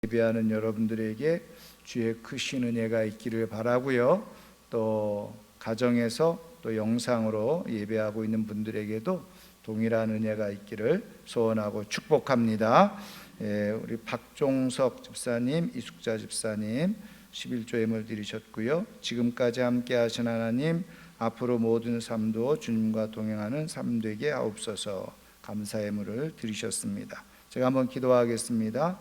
예배하는 여러분들에게 주의 크신 은혜가 있기를 바라고요. 또 가정에서 또 영상으로 예배하고 있는 분들에게도 동일한 은혜가 있기를 소원하고 축복합니다. 우리 박종석 집사님, 이숙자 집사님 11조 예물 드리셨고요. 지금까지 함께 하신 하나님, 앞으로 모든 삶도 주님과 동행하는 삶 되게 하옵소서. 감사 예물을 드리셨습니다. 제가 한번 기도하겠습니다.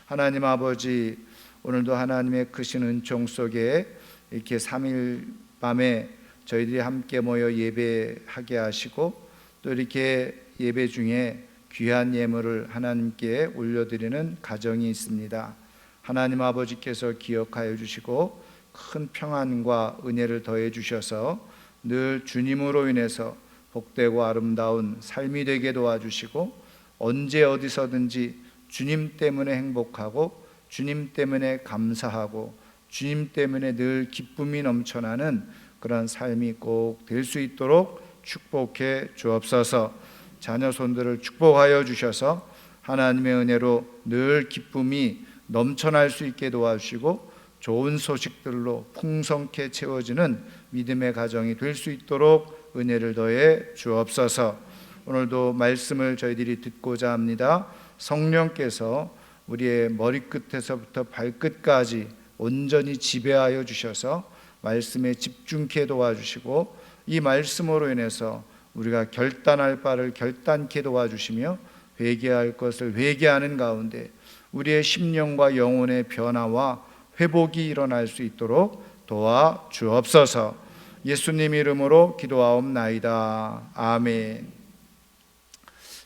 하나님 아버지, 오늘도 하나님의 크신 은총 속에 이렇게 3일 밤에 저희들이 함께 모여 예배하게 하시고, 또 이렇게 예배 중에 귀한 예물을 하나님께 올려드리는 가정이 있습니다. 하나님 아버지께서 기억하여 주시고 큰 평안과 은혜를 더해 주셔서 늘 주님으로 인해서 복되고 아름다운 삶이 되게 도와주시고, 언제 어디서든지 주님 때문에 행복하고 주님 때문에 감사하고 주님 때문에 늘 기쁨이 넘쳐나는 그런 삶이 꼭 될 수 있도록 축복해 주옵소서. 자녀 손들을 축복하여 주셔서 하나님의 은혜로 늘 기쁨이 넘쳐날 수 있게 도와주시고 좋은 소식들로 풍성케 채워지는 믿음의 가정이 될 수 있도록 은혜를 더해 주옵소서. 오늘도 말씀을 저희들이 듣고자 합니다. 성령께서 우리의 머리끝에서부터 발끝까지 온전히 지배하여 주셔서 말씀에 집중케 도와주시고, 이 말씀으로 인해서 우리가 결단할 바를 결단케 도와주시며 회개할 것을 회개하는 가운데 우리의 심령과 영혼의 변화와 회복이 일어날 수 있도록 도와 주옵소서. 예수님 이름으로 기도하옵나이다. 아멘.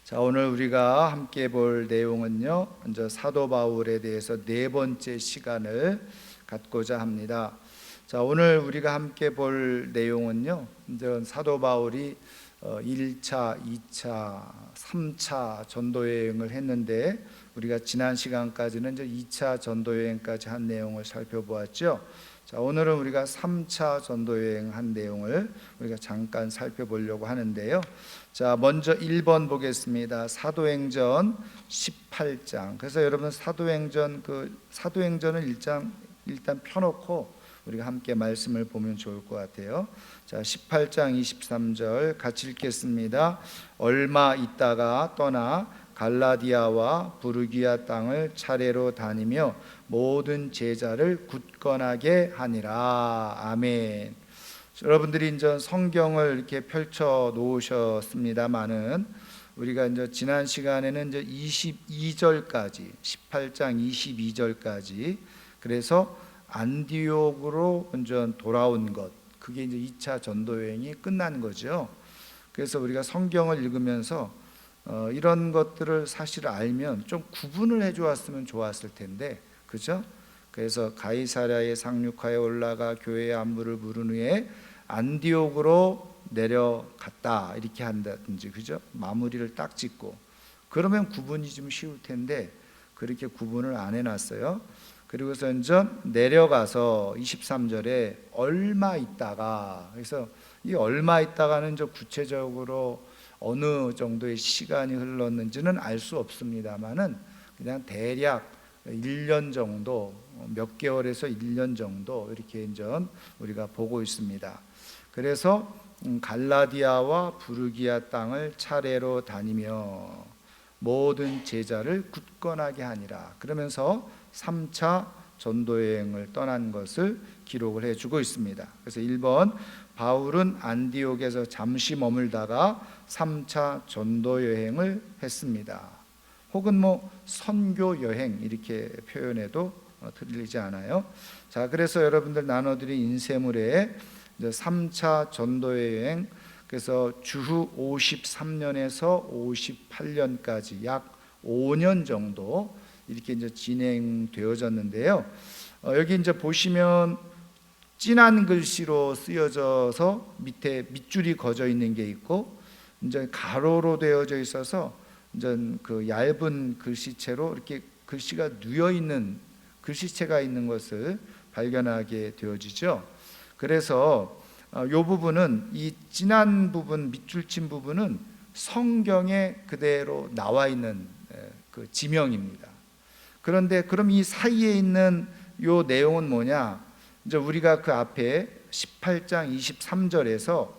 자, 오늘 우리가 함께 볼 내용은요, 먼저 사도 바울에 대해서 네 번째 시간을 갖고자 합니다. 자, 오늘 우리가 함께 볼 내용은요, 이제 사도 바울이 1차, 2차, 3차 전도여행을 했는데, 우리가 지난 시간까지는 이제 2차 전도여행까지 한 내용을 살펴보았죠. 자, 오늘은 우리가 3차 전도여행 한 내용을 우리가 잠깐 살펴보려고 하는데요. 자, 먼저 1번 보겠습니다. 사도행전 18장. 그래서 여러분 사도행전을 일단 펴놓고 우리가 함께 말씀을 보면 좋을 것 같아요. 자, 18장 23절 같이 읽겠습니다. 얼마 있다가 떠나 갈라디아와 부르기아 땅을 차례로 다니며 모든 제자를 굳건하게 하니라. 아멘. 여러분들이 이제 성경을 이렇게 펼쳐 놓으셨습니다만은, 우리가 이제 지난 시간에는 이제 22절까지, 18장 22절까지, 그래서 안디옥으로 이제 돌아온 것, 그게 이제 2차 전도 여행이 끝난 거죠. 그래서 우리가 성경을 읽으면서 이런 것들을 사실 알면 좀 구분을 해 주었으면 좋았을 텐데, 그죠? 그래서 가이사랴에 상륙하여 올라가 교회의 안부를 물은 후에 안디옥으로 내려갔다, 이렇게 한다든지, 그죠? 마무리를 딱 짓고, 그러면 구분이 좀 쉬울 텐데 그렇게 구분을 안 해놨어요. 그리고서 이제 내려가서 23절에 얼마 있다가, 그래서 이 얼마 있다가는 이제 구체적으로 어느 정도의 시간이 흘렀는지는 알 수 없습니다만은, 그냥 대략 1년 정도, 몇 개월에서 1년 정도 이렇게 이제 우리가 보고 있습니다. 그래서 갈라디아와 부르기아 땅을 차례로 다니며 모든 제자를 굳건하게 하니라. 그러면서 3차 전도여행을 떠난 것을 기록을 해주고 있습니다. 그래서 1번, 바울은 안디옥에서 잠시 머물다가 3차 전도여행을 했습니다. 혹은 선교여행 이렇게 표현해도 틀리지 않아요. 자, 그래서 여러분들 나눠드린 인쇄물에 이제 3차 전도여행, 그래서 주후 53년에서 58년까지 약 5년 정도 이렇게 이제 진행되어졌는데요. 여기 이제 보시면 진한 글씨로 쓰여져서 밑에 밑줄이 그어져 있는 게 있고, 이제 가로로 되어져 있어서 이제 그 얇은 글씨체로 이렇게 글씨가 누여 있는 글씨체가 있는 것을 발견하게 되어지죠. 그래서 이 부분은, 이 진한 부분, 밑줄 친 부분은 성경에 그대로 나와 있는 그 지명입니다. 그런데 그럼 이 사이에 있는 요 내용은 뭐냐? 이제 우리가 그 앞에 18장 23절에서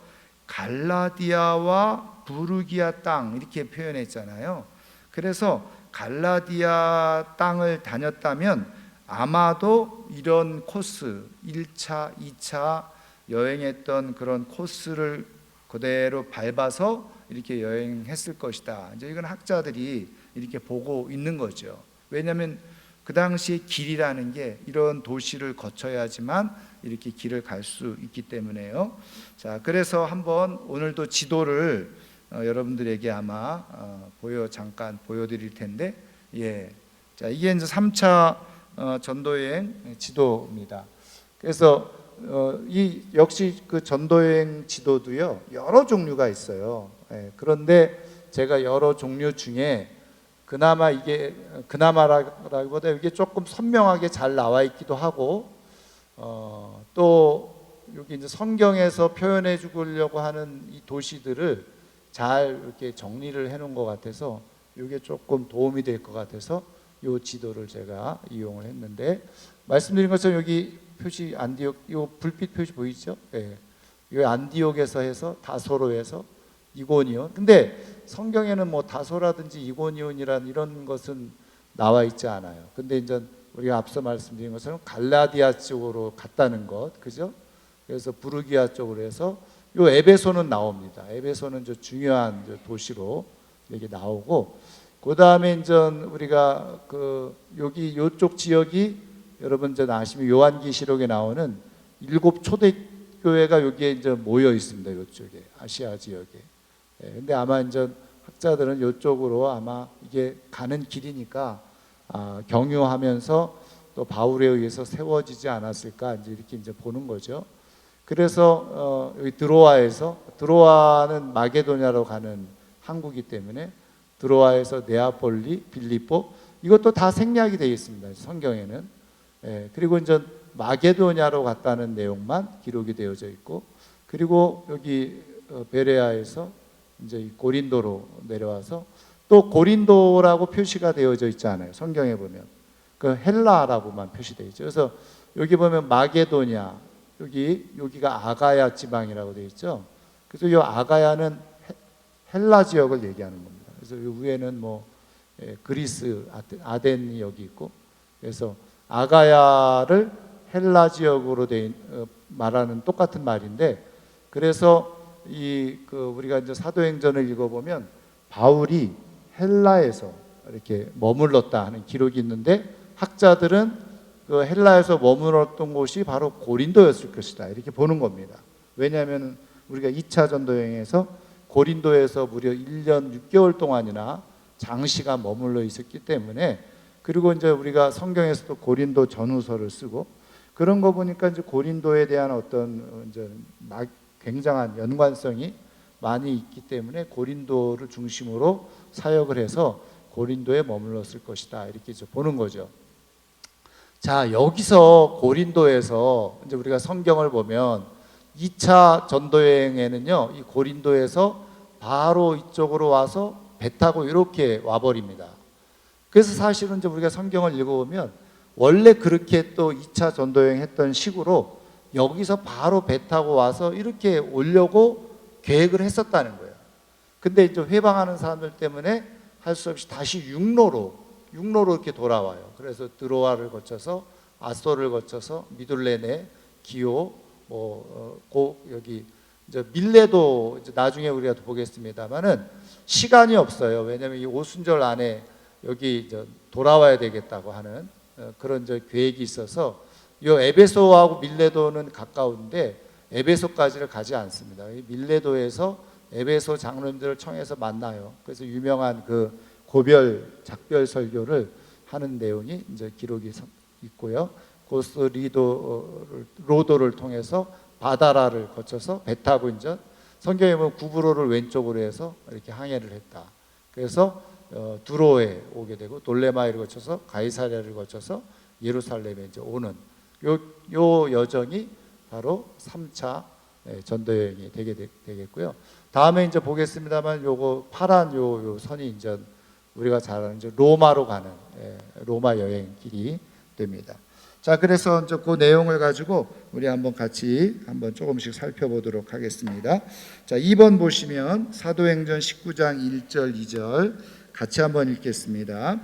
갈라디아와 부르기아 땅 이렇게 표현했잖아요. 그래서 갈라디아 땅을 다녔다면 아마도 이런 코스 1차, 2차 여행했던 그런 코스를 그대로 밟아서 이렇게 여행했을 것이다. 이제 이건 학자들이 이렇게 보고 있는 거죠. 왜냐하면 그 당시에 길이라는 게 이런 도시를 거쳐야지만 이렇게 길을 갈 수 있기 때문에요. 자, 그래서 한번 오늘도 지도를 여러분들에게 아마 잠깐 보여드릴 텐데, 예, 자 이게 이제 3차 전도여행 지도입니다. 그래서 역시 그 전도여행 지도도요 여러 종류가 있어요. 예, 그런데 제가 여러 종류 중에 그나마라기보다 이게 조금 선명하게 잘 나와 있기도 하고, 또 여기 이제 성경에서 표현해 주려고 하는 이 도시들을 잘 이렇게 정리를 해 놓은 것 같아서 이게 조금 도움이 될 것 같아서 이 지도를 제가 이용을 했는데, 말씀드린 것처럼 여기 표시 안디옥, 이 불빛 표시 보이죠? 예. 이 안디옥에서 해서 다소로에서 이고니온. 근데 성경에는 뭐 다소라든지 이고니온이란 이런 것은 나와 있지 않아요. 근데 이제 우리가 앞서 말씀드린 것처럼 갈라디아 쪽으로 갔다는 것, 그죠? 그래서 부르기아 쪽으로 해서 요 에베소는 나옵니다. 에베소는 저 중요한 도시로 이렇게 나오고, 그 다음에 이제 우리가 여기 요쪽 지역이 여러분 이제 아시면 요한계시록에 나오는 7 초대교회가 여기에 이제 모여 있습니다. 요쪽에 아시아 지역에. 예, 근데 아마 이제 학자들은 이쪽으로 아마 이게 가는 길이니까 경유하면서 또 바울에 의해서 세워지지 않았을까 이렇게 보는 거죠. 그래서 여기 드로아는 마게도냐로 가는 항구이기 때문에 드로아에서 네아폴리, 빌립보 이것도 다 생략이 되어 있습니다. 성경에는. 예, 그리고 이제 마게도냐로 갔다는 내용만 기록이 되어져 있고, 그리고 여기 베레아에서 이제 고린도로 내려와서 또 고린도라고 표시가 되어져 있지 않아요. 성경에 보면 그 헬라라고만 표시되어 있죠. 그래서 여기 보면 마게도냐, 여기가 아가야 지방이라고 되어 있죠. 그래서 이 아가야는 헬라 지역을 얘기하는 겁니다. 그래서 이 위에는 뭐 그리스 아덴이 여기 있고, 그래서 아가야를 헬라 지역으로 말하는 똑같은 말인데, 그래서 우리가 이제 사도행전을 읽어보면 바울이 헬라에서 이렇게 머물렀다 하는 기록이 있는데, 학자들은 그 헬라에서 머물렀던 곳이 바로 고린도였을 것이다 이렇게 보는 겁니다. 왜냐하면 우리가 2차 전도여행에서 고린도에서 무려 1년 6개월 동안이나 장시간 머물러 있었기 때문에, 그리고 이제 우리가 성경에서도 고린도 전후서를 쓰고 그런 거 보니까 이제 고린도에 대한 어떤 이제 굉장한 연관성이 많이 있기 때문에 고린도를 중심으로 사역을 해서 고린도에 머물렀을 것이다 이렇게 이제 보는 거죠. 자, 여기서 고린도에서 이제 우리가 성경을 보면 2차 전도여행에는요, 이 고린도에서 바로 이쪽으로 와서 배 타고 이렇게 와버립니다. 그래서 사실은 이제 우리가 성경을 읽어보면 원래 그렇게 또 2차 전도여행 했던 식으로 여기서 바로 배 타고 와서 이렇게 오려고 계획을 했었다는 거예요. 근데 이제 회방하는 사람들 때문에 할 수 없이 다시 육로로 이렇게 돌아와요. 그래서 드로아를 거쳐서 아소를 거쳐서 미둘레네, 기오, 여기 이제 밀레도 이제 나중에 우리가 보겠습니다만은 시간이 없어요. 왜냐하면 이 오순절 안에 여기 이제 돌아와야 되겠다고 하는 그런 이제 계획이 있어서 이 에베소하고 밀레도는 가까운데 에베소까지를 가지 않습니다. 밀레도에서 에베소 장로님들을 청해서 만나요. 그래서 유명한 그 작별 설교를 하는 내용이 이제 기록이 있고요. 고스 로도를 통해서 바다라를 거쳐서 배 타고 이제 성경에 보면 구브로를 왼쪽으로 해서 이렇게 항해를 했다. 그래서 두로에 오게 되고 돌레마이를 거쳐서 가이사랴를 거쳐서 예루살렘에 이제 오는 요 여정이 바로 3차 전도여행이 되겠고요. 다음에 이제 보겠습니다만 요거 파란 요 선이 이제 우리가 잘 아는 이제 로마로 가는 로마 여행길이 됩니다. 자, 그래서 이제 그 내용을 가지고 우리 한번 같이 한번 조금씩 살펴보도록 하겠습니다. 자, 2번 보시면 사도행전 19장 1절 2절 같이 한번 읽겠습니다.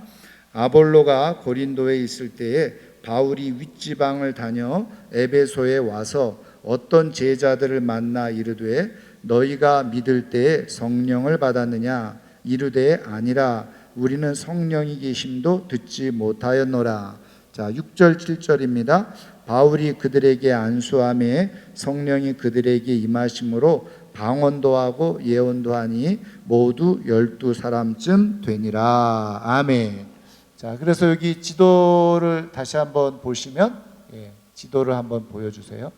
아볼로가 고린도에 있을 때에 바울이 윗지방을 다녀 에베소에 와서 어떤 제자들을 만나 이르되 너희가 믿을 때에 성령을 받았느냐 이르되 아니라 우리는 성령이 계심도 듣지 못하였노라. 자, 6절 7절입니다. 바울이 그들에게 안수함에 성령이 그들에게 임하심으로 방언도 하고 예언도 하니 모두 12사람쯤 되니라. 아멘. 자, 그래서 여기 지도를 다시 한번 보시면 지도를 한번 보여주세요.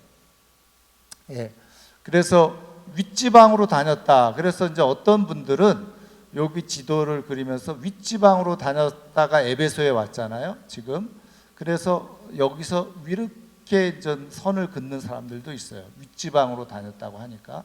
그래서 윗지방으로 다녔다. 그래서 이제 어떤 분들은 여기 지도를 그리면서 윗지방으로 다녔다가 에베소에 왔잖아요, 지금. 그래서 여기서 이렇게 선을 긋는 사람들도 있어요. 윗지방으로 다녔다고 하니까.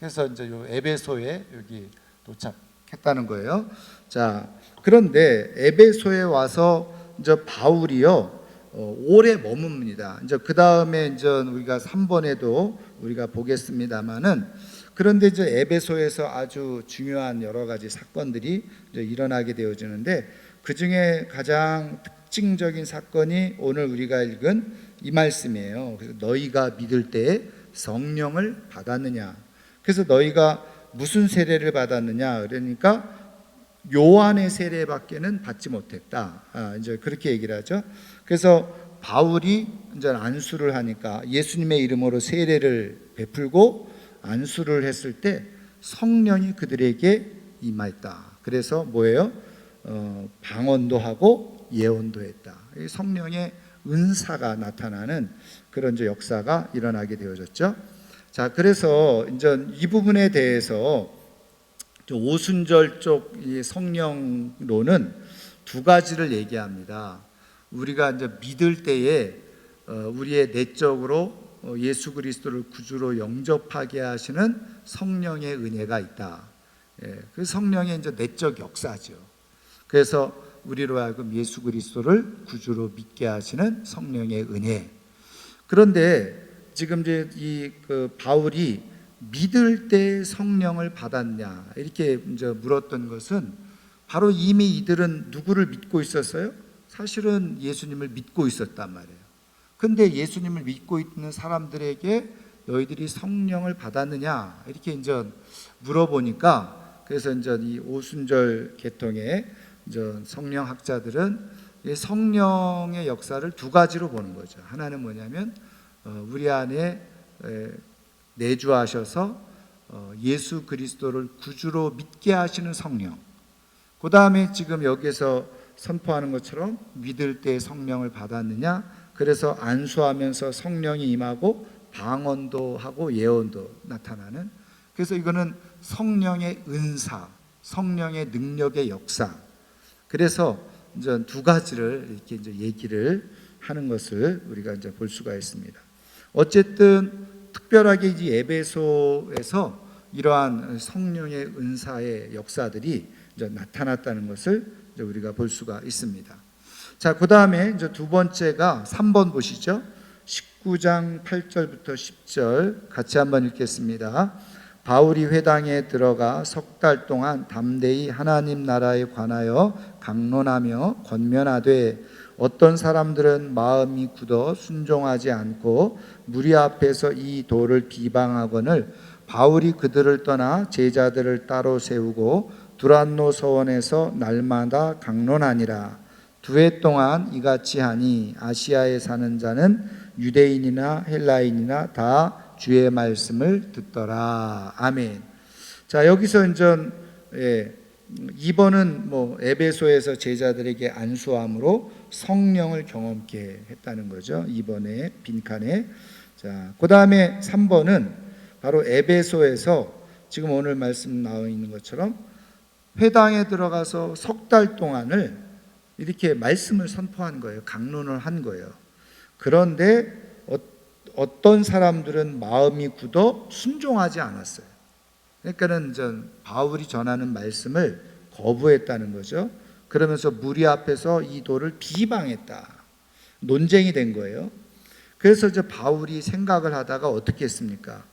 그래서 이제 요 에베소에 여기 도착했다는 거예요. 자, 그런데 에베소에 와서 이제 바울이요, 오래 머뭅니다. 이제 그 다음에 이제 우리가 3번에도 우리가 보겠습니다만은, 그런데 이제 에베소에서 아주 중요한 여러 가지 사건들이 이제 일어나게 되어지는데, 그 중에 가장 특징적인 사건이 오늘 우리가 읽은 이 말씀이에요. 그래서 너희가 믿을 때에 성령을 받았느냐. 그래서 너희가 무슨 세례를 받았느냐. 그러니까 요한의 세례밖에는 받지 못했다. 이제 그렇게 얘기를 하죠. 그래서 바울이 이제 안수를 하니까 예수님의 이름으로 세례를 베풀고 안수를 했을 때 성령이 그들에게 임했다. 그래서 뭐예요? 방언도 하고 예언도 했다. 성령의 은사가 나타나는 그런 이제 역사가 일어나게 되어졌죠. 자, 그래서 이제 이 부분에 대해서 오순절 쪽 성령론은 두 가지를 얘기합니다. 우리가 이제 믿을 때에 우리의 내적으로 예수 그리스도를 구주로 영접하게 하시는 성령의 은혜가 있다. 그 성령의 이제 내적 역사죠. 그래서 우리로 하여금 예수 그리스도를 구주로 믿게 하시는 성령의 은혜. 그런데 지금 이제 그 바울이 믿을 때 성령을 받았냐 이렇게 이제 물었던 것은 바로 이미 이들은 누구를 믿고 있었어요? 사실은 예수님을 믿고 있었단 말이에요. 근데 예수님을 믿고 있는 사람들에게 너희들이 성령을 받았느냐 이렇게 이제 물어보니까, 그래서 이제 이 오순절 계통의 이제 성령학자들은 성령의 역사를 두 가지로 보는 거죠. 하나는 뭐냐면 우리 안에 내주하셔서 예수 그리스도를 구주로 믿게 하시는 성령. 그 다음에 지금 여기서 선포하는 것처럼 믿을 때 성령을 받았느냐. 그래서 안수하면서 성령이 임하고 방언도 하고 예언도 나타나는. 그래서 이거는 성령의 은사, 성령의 능력의 역사. 그래서 이제 두 가지를 이렇게 이제 얘기를 하는 것을 우리가 이제 볼 수가 있습니다. 어쨌든 특별하게 이제 에베소에서 이러한 성령의 은사의 역사들이 이제 나타났다는 것을 이제 우리가 볼 수가 있습니다. 자, 그 다음에 이제 두 번째가 3번 보시죠. 19장 8절부터 10절 같이 한번 읽겠습니다. 바울이 회당에 들어가 석 달 동안 담대히 하나님 나라에 관하여 강론하며 권면하되 어떤 사람들은 마음이 굳어 순종하지 않고 무리 앞에서 이 도를 비방하거늘 바울이 그들을 떠나 제자들을 따로 세우고 두란노 서원에서 날마다 강론하니라. 2해 동안 이같이 하니 아시아에 사는 자는 유대인이나 헬라인이나 다 주의 말씀을 듣더라. 아멘. 자, 여기서 이제 2번은 뭐 에베소에서 제자들에게 안수함으로 성령을 경험케 했다는 거죠. 2번의 빈칸에. 자, 그 다음에 3번은 바로 에베소에서 지금 오늘 말씀 나와 있는 것처럼 회당에 들어가서 석 달 동안을 이렇게 말씀을 선포한 거예요. 강론을 한 거예요. 그런데 어떤 사람들은 마음이 굳어 순종하지 않았어요. 그러니까는 바울이 전하는 말씀을 거부했다는 거죠. 그러면서 무리 앞에서 이 돌을 비방했다. 논쟁이 된 거예요. 그래서 이제 바울이 생각을 하다가 어떻게 했습니까?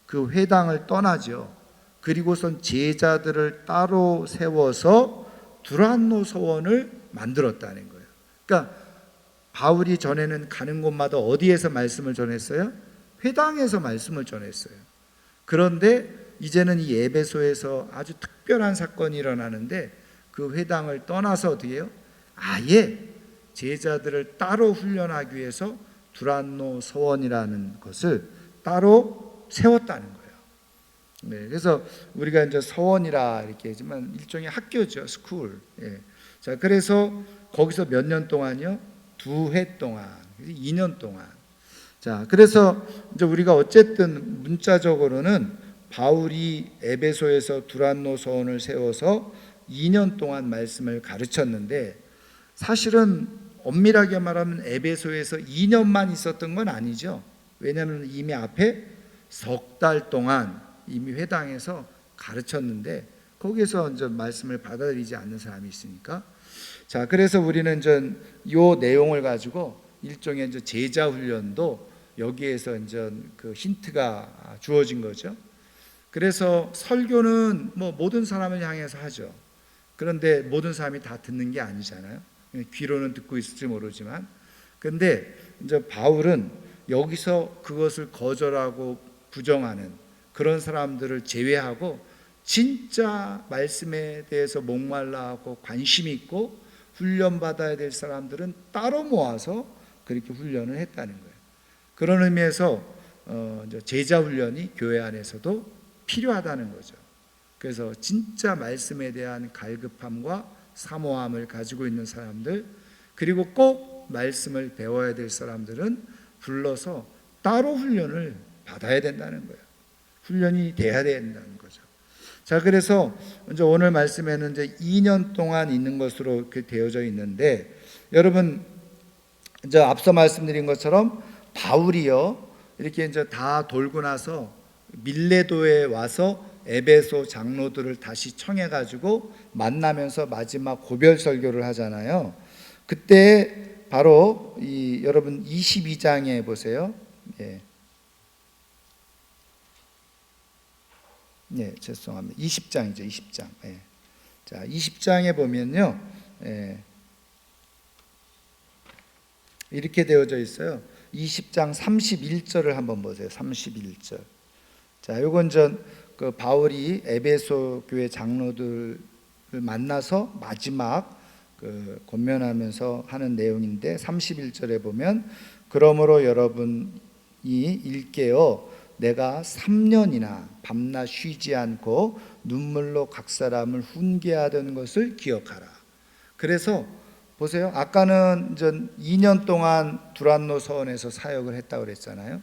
그 회당을 떠나죠. 그리고선 제자들을 따로 세워서 두란노 서원을 만들었다는 거예요. 그러니까 바울이 전에는 가는 곳마다 어디에서 말씀을 전했어요? 회당에서 말씀을 전했어요. 그런데 이제는 이 에베소에서 아주 특별한 사건이 일어나는데 그 회당을 떠나서 어떻게 해요? 아예 제자들을 따로 훈련하기 위해서 두란노 서원이라는 것을 따로 세웠다는 거예요. 네, 그래서 우리가 이제 서원이라 이렇게 하지만 일종의 학교죠, 스쿨. 예. 자, 그래서 거기서 몇 년 동안요? 2해 동안, 2년 동안. 자, 그래서 이제 우리가 어쨌든 문자적으로는 바울이 에베소에서 두란노 서원을 세워서 2년 동안 말씀을 가르쳤는데, 사실은 엄밀하게 말하면 에베소에서 2년만 있었던 건 아니죠. 왜냐하면 이미 앞에 석 달 동안 이미 회당에서 가르쳤는데 거기에서 이제 말씀을 받아들이지 않는 사람이 있으니까. 자, 그래서 우리는 이제 이 내용을 가지고 일종의 이제 제자 훈련도 여기에서 이제 그 힌트가 주어진 거죠. 그래서 설교는 뭐 모든 사람을 향해서 하죠. 그런데 모든 사람이 다 듣는 게 아니잖아요. 귀로는 듣고 있을지 모르지만. 근데 이제 바울은 여기서 그것을 거절하고 부정하는 그런 사람들을 제외하고 진짜 말씀에 대해서 목말라하고 관심 있고 훈련받아야 될 사람들은 따로 모아서 그렇게 훈련을 했다는 거예요. 그런 의미에서 제자 훈련이 교회 안에서도 필요하다는 거죠. 그래서 진짜 말씀에 대한 갈급함과 사모함을 가지고 있는 사람들, 그리고 꼭 말씀을 배워야 될 사람들은 불러서 따로 훈련을 받아야 된다는 거예요. 훈련이 돼야 된다는 거죠. 자, 그래서 이제 오늘 말씀에는 이제 2년 동안 있는 것으로 이렇게 되어져 있는데, 여러분 이제 앞서 말씀드린 것처럼 바울이요 이렇게 이제 다 돌고 나서 밀레도에 와서 에베소 장로들을 다시 청해 가지고 만나면서 마지막 고별 설교를 하잖아요. 그때 바로 이 여러분 22장에 보세요. 예. 네, 죄송합니다. 20장이죠, 20장. 예. 자, 20장에 보면요, 예. 이렇게 되어져 있어요. 20장 31절을 한번 보세요. 31절. 자, 요건 그 바울이 에베소 교회 장로들을 만나서 마지막 그 권면하면서 하는 내용인데, 31절에 보면 그러므로 여러분이 일깨어 내가 3년이나 밤낮 쉬지 않고 눈물로 각 사람을 훈계하던 것을 기억하라. 그래서 보세요. 아까는 이제 2년 동안 두란노 서원에서 사역을 했다고 그랬잖아요.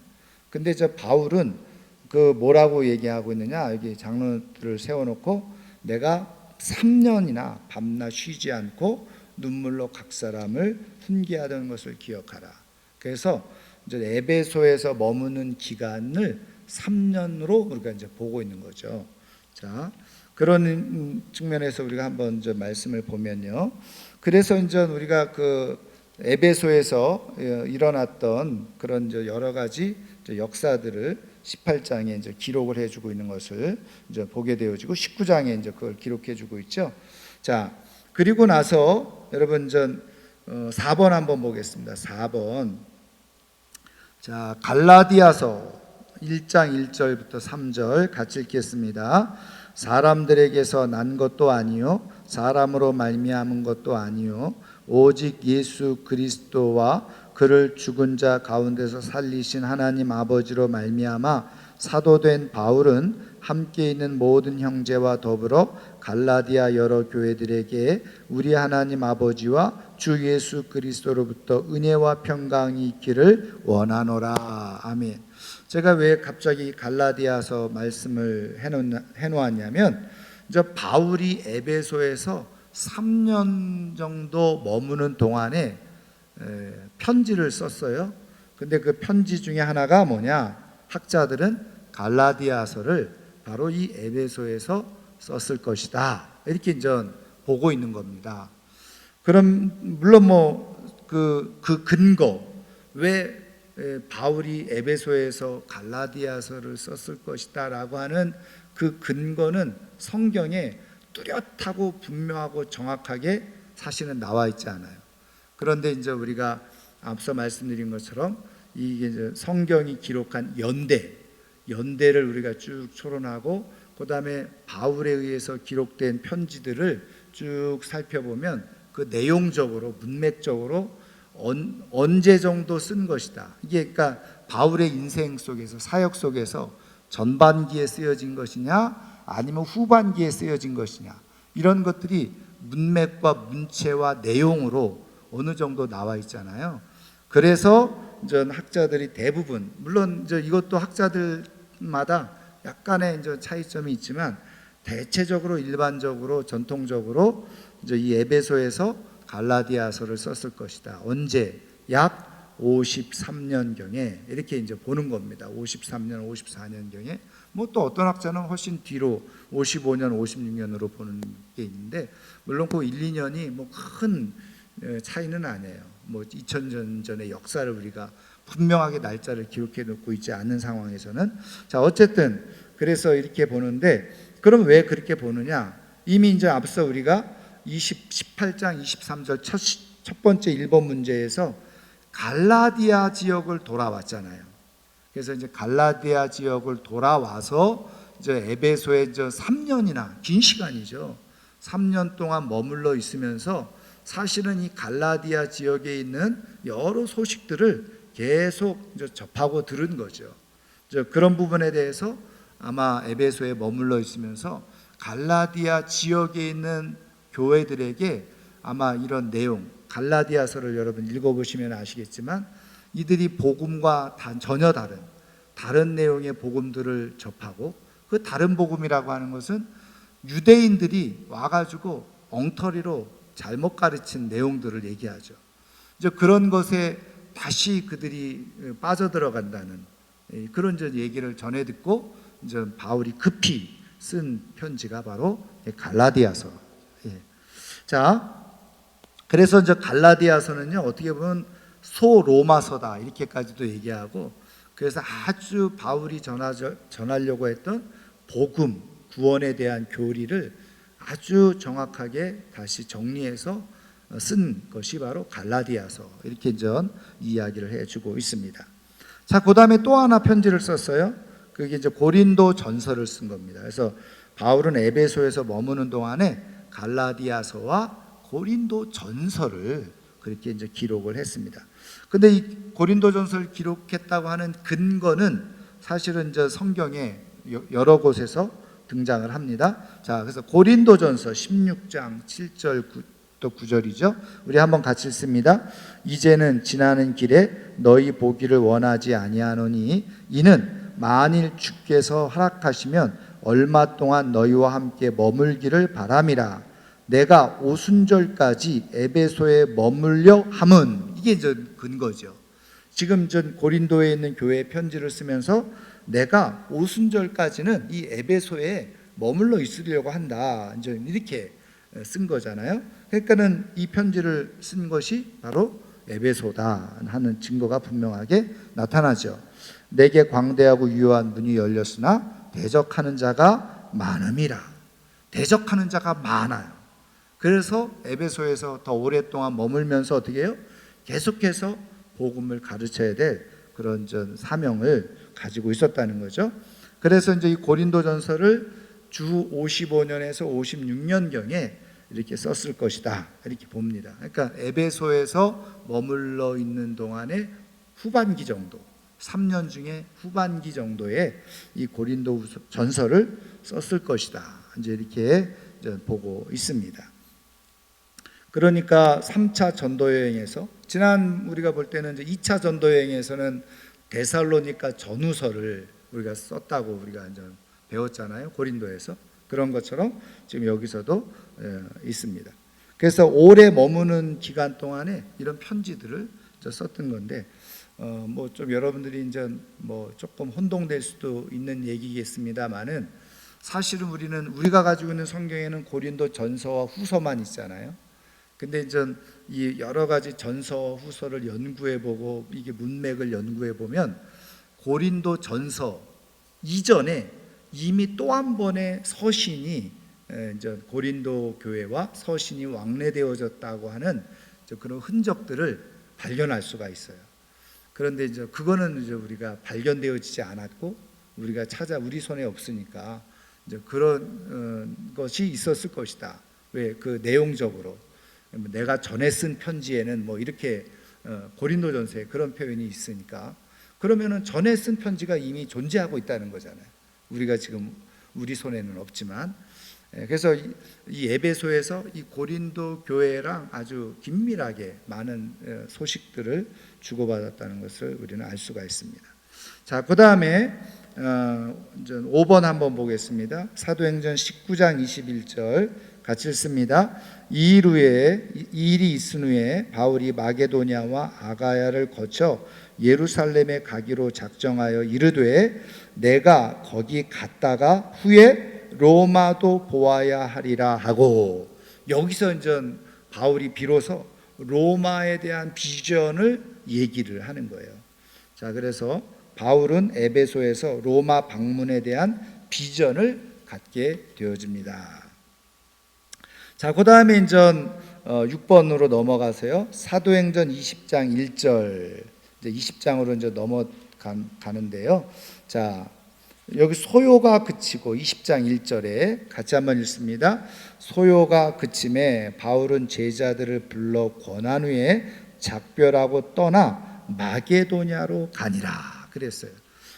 근데 저 바울은 그 뭐라고 얘기하고 있느냐? 여기 장로들을 세워놓고 내가 3년이나 밤낮 쉬지 않고 눈물로 각 사람을 훈계하던 것을 기억하라. 그래서 이제 에베소에서 머무는 기간을 3년으로 우리가 이제 보고 있는 거죠. 자, 그런 측면에서 우리가 한번 이제 말씀을 보면요. 그래서 이제 우리가 그 에베소에서 일어났던 그런 이제 여러 가지 이제 역사들을 18장에 이제 기록을 해주고 있는 것을 이제 보게 되어지고 19장에 이제 그걸 기록해주고 있죠. 자, 그리고 나서 여러분 전 4번 한번 보겠습니다. 4번. 자, 갈라디아서 1장 1절부터 3절 같이 읽겠습니다. 사람들에게서 난 것도 아니요 사람으로 말미암은 것도 아니요 오직 예수 그리스도와 그를 죽은 자 가운데서 살리신 하나님 아버지로 말미암아 사도된 바울은 함께 있는 모든 형제와 더불어 갈라디아 여러 교회들에게 우리 하나님 아버지와 주 예수 그리스도로부터 은혜와 평강이 있기를 원하노라. 아멘. 제가 왜 갑자기 갈라디아서 말씀을 해놓았냐면 이제 바울이 에베소에서 3년 정도 머무는 동안에 편지를 썼어요. 근데 그 편지 중에 하나가 뭐냐? 학자들은 갈라디아서를 바로 이 에베소에서 썼을 것이다. 이렇게 이제 보고 있는 겁니다. 그럼 물론 그 근거, 왜 바울이 에베소에서 갈라디아서를 썼을 것이다라고 하는 그 근거는 성경에 뚜렷하고 분명하고 정확하게 사실은 나와 있지 않아요. 그런데 이제 우리가 앞서 말씀드린 것처럼 이게 이제 성경이 기록한 연대를 우리가 쭉 초론하고, 그 다음에 바울에 의해서 기록된 편지들을 쭉 살펴보면 그 내용적으로, 문맥적으로 언제 정도 쓴 것이다. 이게 그러니까 바울의 인생 속에서, 사역 속에서 전반기에 쓰여진 것이냐 아니면 후반기에 쓰여진 것이냐, 이런 것들이 문맥과 문체와 내용으로 어느 정도 나와 있잖아요. 그래서 학자들이 대부분, 물론 이것도 학자들마다 약간의 차이점이 있지만, 대체적으로 일반적으로 전통적으로 이 에베소에서 갈라디아서를 썼을 것이다. 언제? 약 53년경에 이렇게 보는 겁니다. 53년, 54년경에. 또 어떤 학자는 훨씬 뒤로 55년, 56년으로 보는 게 있는데, 물론 그 1, 2년이 큰 차이는 아니에요. 2000년 전의 역사를 우리가 분명하게 날짜를 기록해 놓고 있지 않는 상황에서는. 자, 어쨌든 그래서 이렇게 보는데, 그럼 왜 그렇게 보느냐? 이미 앞서 우리가 18장 23절 첫 번째 1번 문제에서 갈라디아 지역을 돌아왔잖아요. 그래서 갈라디아 지역을 돌아와서 에베소에 3년이나, 긴 시간이죠. 3년 동안 머물러 있으면서 사실은 이 갈라디아 지역에 있는 여러 소식들을 계속 접하고 들은 거죠. 그런 부분에 대해서 아마 에베소에 머물러 있으면서 갈라디아 지역에 있는 교회들에게 아마 이런 내용, 갈라디아서를 여러분 읽어보시면 아시겠지만, 이들이 복음과 전혀 다른 내용의 복음들을 접하고, 그 다른 복음이라고 하는 것은 유대인들이 와가지고 엉터리로 잘못 가르친 내용들을 얘기하죠. 그런 것에 다시 그들이 빠져들어간다는 그런 얘기를 전해 듣고 바울이 급히 쓴 편지가 바로 갈라디아서. 자, 그래서 갈라디아서는요, 어떻게 보면 소로마서다 이렇게까지도 얘기하고, 그래서 아주 바울이 전하려고 했던 복음, 구원에 대한 교리를 아주 정확하게 다시 정리해서 쓴 것이 바로 갈라디아서, 이렇게 이야기를 해주고 있습니다. 자, 그 다음에 또 하나 편지를 썼어요. 그게 고린도 전서를 쓴 겁니다. 그래서 바울은 에베소에서 머무는 동안에 갈라디아서와 고린도 전서를 그렇게 기록을 했습니다. 근데 이 고린도 전서를 기록했다고 하는 근거는 사실은 성경에 여러 곳에서 등장을 합니다. 자, 그래서 고린도전서 16장 7절 또 9절이죠. 우리 한번 같이 읽습니다. 이제는 지나는 길에 너희 보기를 원하지 아니하노니 이는 만일 주께서 허락하시면 얼마 동안 너희와 함께 머물기를 바람이라. 내가 오순절까지 에베소에 머물려 함은, 이게 근거죠. 지금 고린도에 있는 교회에 편지를 쓰면서 내가 오순절까지는 이 에베소에 머물러 있으려고 한다, 이렇게 쓴 거잖아요. 그러니까는 이 편지를 쓴 것이 바로 에베소다 하는 증거가 분명하게 나타나죠. 내게 광대하고 유효한 문이 열렸으나 대적하는 자가 많음이라. 대적하는 자가 많아요. 그래서 에베소에서 더 오랫동안 머물면서 어떻게 해요? 계속해서 복음을 가르쳐야 될 그런 사명을 가지고 있었다는 거죠. 그래서 이 고린도전서를 주 55년에서 56년경에 이렇게 썼을 것이다, 이렇게 봅니다. 그러니까 에베소에서 머물러 있는 동안에 후반기 정도, 3년 중에 후반기 정도에 이 고린도 전서를 썼을 것이다, 이렇게 보고 있습니다. 그러니까 3차 전도 여행에서, 지난 우리가 볼 때는 2차 전도 여행에서는 데살로니가 전후서를 우리가 썼다고 우리가 배웠잖아요, 고린도에서. 그런 것처럼 지금 여기서도 있습니다. 그래서 오래 머무는 기간 동안에 이런 편지들을 썼던 건데, 좀 여러분들이 조금 혼동될 수도 있는 얘기겠습니다만은, 사실은 우리가 가지고 있는 성경에는 고린도 전서와 후서만 있잖아요. 근데 이제 이 여러 가지 전서와 후서를 연구해보고 이게 문맥을 연구해보면 고린도 전서 이전에 이미 또 한 번의 서신이 이제 고린도 교회와 서신이 왕래되어졌다고 하는 그런 흔적들을 발견할 수가 있어요. 그런데 이제 그거는 이제 우리가 발견되어지지 않았고 우리가 우리 손에 없으니까 이제 그런 것이 있었을 것이다. 왜? 그 내용적으로 내가 전에 쓴 편지에는 뭐 이렇게 고린도전서에 그런 표현이 있으니까 그러면은 전에 쓴 편지가 이미 존재하고 있다는 거잖아요. 우리가 지금 우리 손에는 없지만 그래서 이 에베소에서 이 고린도 교회랑 아주 긴밀하게 많은 소식들을 주고받았다는 것을 우리는 알 수가 있습니다. 자, 그 다음에 5번 한번 보겠습니다. 사도행전 19장 21절 같이 읽습니다. 이 일이 있은 후에 바울이 마게도냐와 아가야를 거쳐 예루살렘에 가기로 작정하여 이르되 내가 거기 갔다가 후에 로마도 보아야 하리라 하고, 여기서 이제 바울이 비로소 로마에 대한 비전을 얘기를 하는 거예요. 자, 그래서 바울은 에베소에서 로마 방문에 대한 비전을 갖게 되어집니다. 자, 그 다음에 이제 6번으로 넘어가세요. 사도행전 20장 1절, 이제 20장으로 이제 넘어가는데요. 자, 여기 소요가 그치고 20장 1절에 같이 한번 읽습니다. 소요가 그침에 바울은 제자들을 불러 권한 후에 작별하고 떠나 마게도냐로 가니라 그랬어요.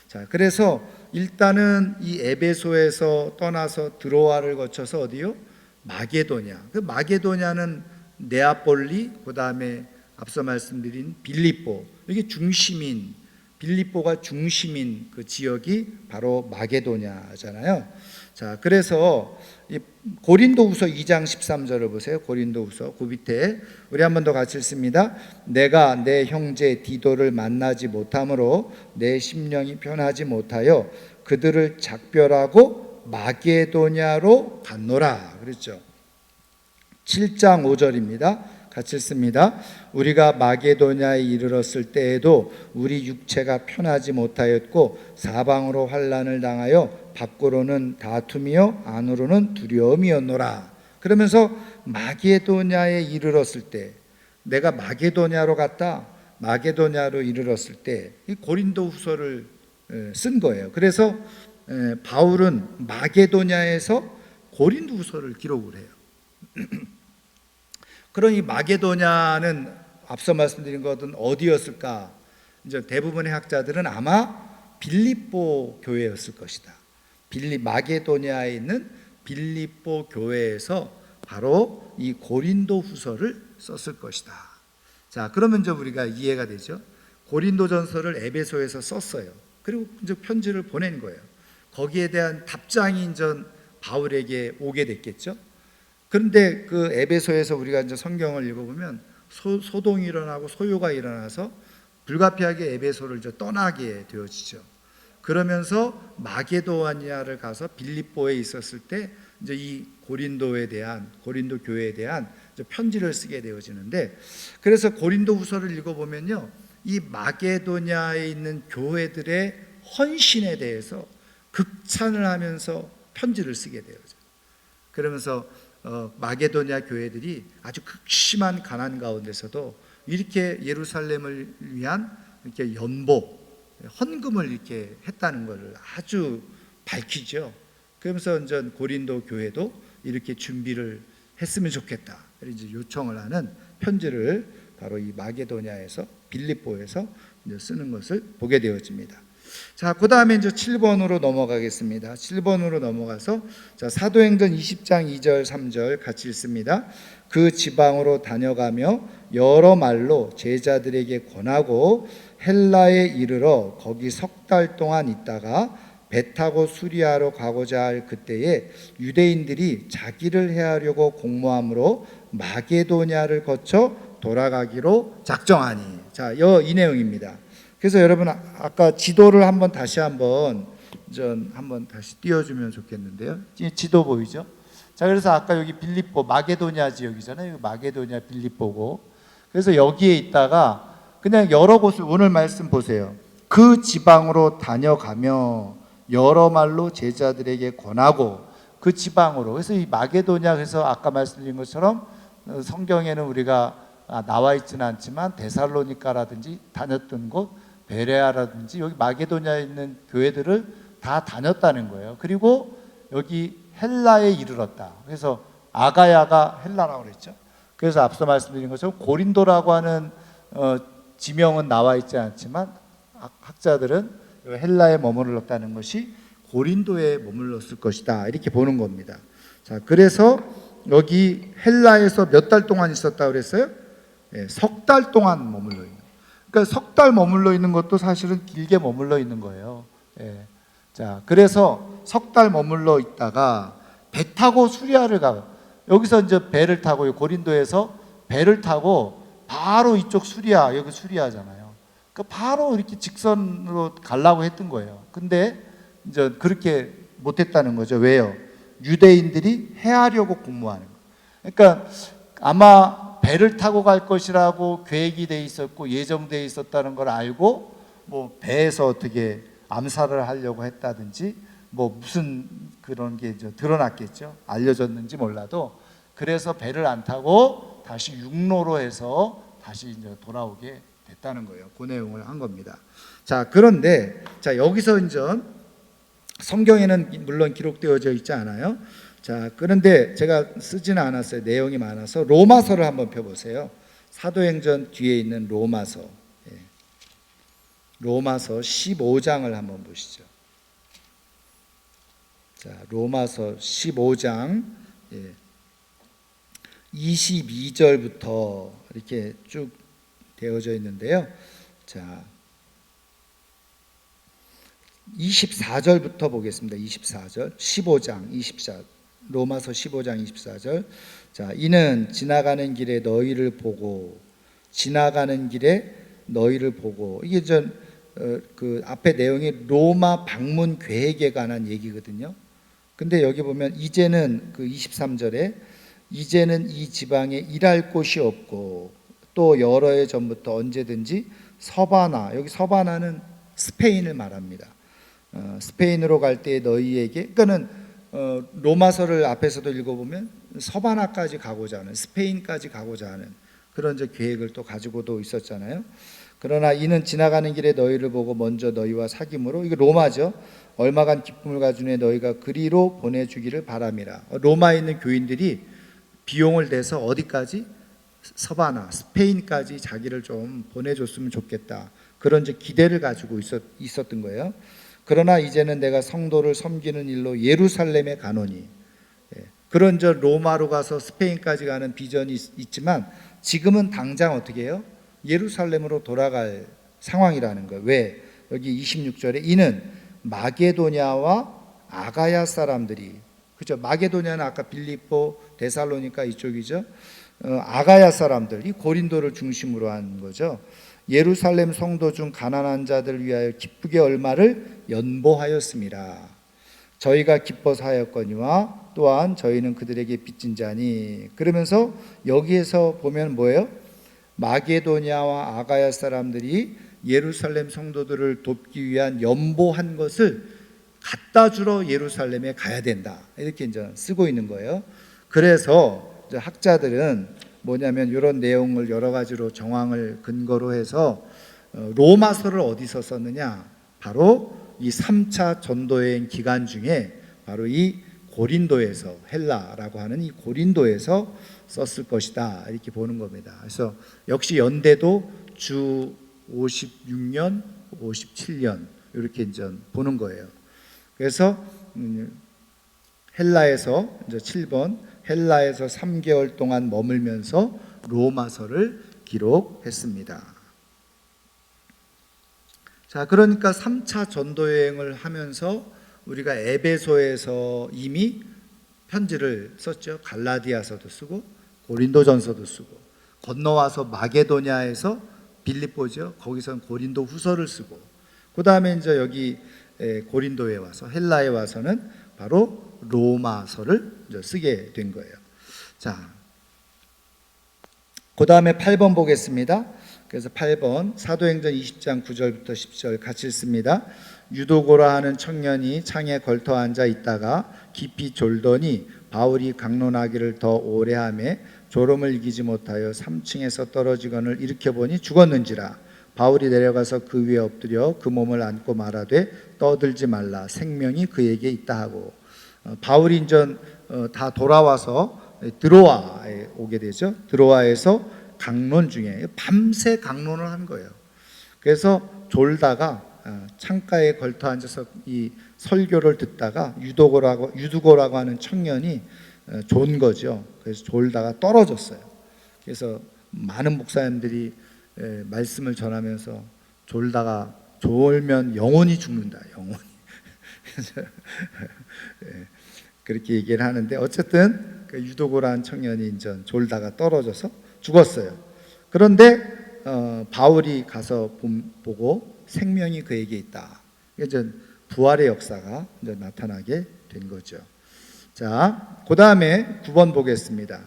자, 그래서 일단은 이 에베소에서 떠나서 드로아를 거쳐서 어디요? 마게도냐. 그 마게도냐는 네아폴리, 그 다음에 앞서 말씀드린 빌립보, 이게 중심인, 빌립보가 중심인 그 지역이 바로 마게도냐잖아요. 자, 그래서 이 고린도후서 2장 13절을 보세요. 고린도후서 그 밑에 우리 한 번 더 같이 읽습니다. 내가 내 형제 디도를 만나지 못함으로 내 심령이 편하지 못하여 그들을 작별하고 마게도냐로 갔노라 그랬죠. 7장 5절입니다. 같이 읽습니다. 우리가 마게도냐에 이르렀을 때에도 우리 육체가 편하지 못하였고 사방으로 환난을 당하여 밖으로는 다툼이요 안으로는 두려움이었노라. 그러면서 마게도냐에 이르렀을 때, 내가 마게도냐로 갔다, 마게도냐로 이르렀을 때 이 고린도후서를 쓴 거예요. 그래서 바울은 마게도냐에서 고린도후서를 기록을 해요. 그러니 마게도냐는 앞서 말씀드린 것은 어디였을까? 이제 대부분의 학자들은 아마 빌립보 교회였을 것이다. 마게도냐에 있는 빌립보 교회에서 바로 이 고린도후서를 썼을 것이다. 자, 그러면 이제 우리가 이해가 되죠. 고린도전서를 에베소에서 썼어요. 그리고 이제 편지를 보낸 거예요. 거기에 대한 답장이 이제 바울에게 오게 됐겠죠. 그런데 그 에베소에서 우리가 이제 성경을 읽어보면 소동이 일어나고 소요가 일어나서 불가피하게 에베소를 이제 떠나게 되어지죠. 그러면서 마게도냐를 가서 빌립보에 있었을 때 이제 이 고린도 교회에 대한 이제 편지를 쓰게 되어지는데, 그래서 고린도후서를 읽어보면요, 이 마게도냐에 있는 교회들의 헌신에 대해서 극찬을 하면서 편지를 쓰게 되어져요. 그러면서 마게도냐 교회들이 아주 극심한 가난 가운데서도 이렇게 예루살렘을 위한 이렇게 헌금을 이렇게 했다는 것을 아주 밝히죠. 그러면서 이제 고린도 교회도 이렇게 준비를 했으면 좋겠다, 이제 요청을 하는 편지를 바로 이 마게도냐에서 빌립보에서 이제 쓰는 것을 보게 되어집니다. 자, 그 다음에 이제 7번으로 넘어가겠습니다. 7번으로 넘어가서 자, 사도행전 20장 2절 3절 같이 읽습니다. 그 지방으로 다녀가며 여러 말로 제자들에게 권하고 헬라에 이르러 거기 석 달 동안 있다가 배 타고 수리아로 가고자 할 그때에 유대인들이 자기를 해하려고 공모함으로 마게도냐를 거쳐 돌아가기로 작정하니. 자, 이 내용입니다. 그래서 여러분 아까 지도를 다시 한번 전 한번 다시 띄워주면 좋겠는데요. 지도 보이죠? 자, 그래서 아까 여기 빌립보 마게도냐 지역이잖아요. 마게도냐 빌립보고. 그래서 여기에 있다가 그냥 여러 곳을 오늘 말씀 보세요. 그 지방으로 다녀가며 여러 말로 제자들에게 권하고 그 지방으로. 그래서 이 마게도냐, 그래서 아까 말씀드린 것처럼 성경에는 우리가 나와 있지는 않지만 데살로니가라든지 다녔던 곳, 베레아라든지 여기 마게도냐에 있는 교회들을 다 다녔다는 거예요. 그리고 여기 헬라에 이르렀다. 그래서 아가야가 헬라라고 그랬죠. 그래서 앞서 말씀드린 것처럼 고린도라고 하는 지명은 나와 있지 않지만 학자들은 헬라에 머물렀다는 것이 고린도에 머물렀을 것이다, 이렇게 보는 겁니다. 자, 그래서 여기 헬라에서 몇 달 동안 있었다 그랬어요? 네, 석 달 동안 머물러 있는. 그러니까 석 달 머물러 있는 것도 사실은 길게 머물러 있는 거예요. 네. 자, 그래서 석 달 머물러 있다가 배 타고 수리아를 가. 여기서 이제 배를 타고 고린도에서 배를 타고 바로 이쪽 수리아, 여기 수리아잖아요. 그러니까 바로 이렇게 직선으로 가려고 했던 거예요. 근데 이제 그렇게 못했다는 거죠. 왜요? 유대인들이 해하려고 공모하는 거예요. 그러니까 아마 배를 타고 갈 것이라고 계획이 돼 있었고 예정돼 있었다는 걸 알고 뭐 배에서 어떻게 암살을 하려고 했다든지 뭐 무슨 그런 게 이제 드러났겠죠. 알려졌는지 몰라도. 그래서 배를 안 타고 다시 육로로 해서 다시 이제 돌아오게 됐다는 거예요. 그 내용을 한 겁니다. 자, 그런데 자, 여기서 이제 성경에는 물론 기록되어져 있지 않아요. 자, 그런데 제가 쓰지는 않았어요. 내용이 많아서 로마서를 한번 펴보세요. 사도행전 뒤에 있는 로마서. 예. 로마서 15장을 한번 보시죠. 자, 로마서 15장 22절부터 이렇게 쭉 되어져 있는데요. 자, 24절부터 보겠습니다. 24절, 15장 24, 로마서 15장 24절. 자, 이는 지나가는 길에 너희를 보고, 지나가는 길에 너희를 보고. 이게 그 앞에 내용이 로마 방문 계획에 관한 얘기거든요. 근데 여기 보면 이제는 그 23절에 이제는 이 지방에 일할 곳이 없고 또 여러 해 전부터 언제든지 서바나, 여기 서바나는 스페인을 말합니다. 스페인으로 갈 때 너희에게, 그러니까는 로마서를 앞에서도 읽어보면 서바나까지 가고자 하는, 스페인까지 가고자 하는 그런 계획을 또 가지고도 있었잖아요. 그러나 이는 지나가는 길에 너희를 보고 먼저 너희와 사귐으로, 이거 로마죠. 얼마간 기쁨을 가지네 너희가 그리로 보내주기를 바람이라. 로마에 있는 교인들이 비용을 내서 어디까지? 서바나, 스페인까지 자기를 좀 보내줬으면 좋겠다. 그런 기대를 가지고 있었던 거예요. 그러나 이제는 내가 성도를 섬기는 일로 예루살렘에 가노니. 그런 로마로 가서 스페인까지 가는 비전이 있지만 지금은 당장 어떻게 해요? 예루살렘으로 돌아갈 상황이라는 거예요. 왜? 여기 26절에 이는 마게도냐와 아가야 사람들이, 그죠? 마게도냐는 아까 빌립보, 데살로니가 이쪽이죠. 아가야 사람들, 이 고린도를 중심으로 한 거죠. 예루살렘 성도 중 가난한 자들 위하여 기쁘게 얼마를 연보하였습니다. 저희가 기뻐서 하였거니와 또한 저희는 그들에게 빚진 자니. 그러면서 여기에서 보면 뭐예요? 마게도냐와 아가야 사람들이 예루살렘 성도들을 돕기 위한 연보한 것을 갖다 주러 예루살렘에 가야 된다, 이렇게 이제 쓰고 있는 거예요. 그래서 이제 학자들은 뭐냐면 이런 내용을 여러 가지로 정황을 근거로 해서 로마서를 어디서 썼느냐, 바로 이 3차 전도여행 기간 중에 바로 이 고린도에서, 헬라라고 하는 이 고린도에서 썼을 것이다, 이렇게 보는 겁니다. 그래서 역시 연대도 주 56년, 57년 이렇게 이제 보는 거예요. 그래서 헬라에서 이제 7번, 헬라에서 3개월 동안 머물면서 로마서를 기록했습니다. 자, 그러니까 3차 전도 여행을 하면서 우리가 에베소에서 이미 편지를 썼죠. 갈라디아서도 쓰고 고린도전서도 쓰고, 건너와서 마게도냐에서 빌립보죠. 거기선 고린도 후서를 쓰고, 그 다음에 이제 여기 고린도에 와서 헬라에 와서는 바로 로마서를 쓰게 된 거예요. 자, 그 다음에 8번 보겠습니다. 그래서 8번 사도행전 20장 9절부터 10절 같이 읽습니다. 유도고라 하는 청년이 창에 걸터 앉아 있다가 깊이 졸더니 바울이 강론하기를 더 오래 하매 졸음을 이기지 못하여 3층에서 떨어지거늘 일으켜보니 죽었는지라. 바울이 내려가서 그 위에 엎드려 그 몸을 안고 말하되 떠들지 말라, 생명이 그에게 있다 하고. 바울이 이제 다 돌아와서 드로아에 오게 되죠. 드로아에서 강론 중에 밤새 강론을 한 거예요. 그래서 졸다가 창가에 걸터 앉아서 이 설교를 듣다가 유두고라고 하는 청년이 존 거죠. 그래서 졸다가 떨어졌어요. 그래서 많은 목사님들이 말씀을 전하면서 졸면 영원히 죽는다, 영원히. 그래서 그렇게 얘기를 하는데, 어쨌든 그 유도고라는 청년이 이제 졸다가 떨어져서 죽었어요. 그런데 바울이 가서 보고 생명이 그에게 있다. 이제 부활의 역사가 이제 나타나게 된 거죠. 자, 그 다음에 9번 보겠습니다.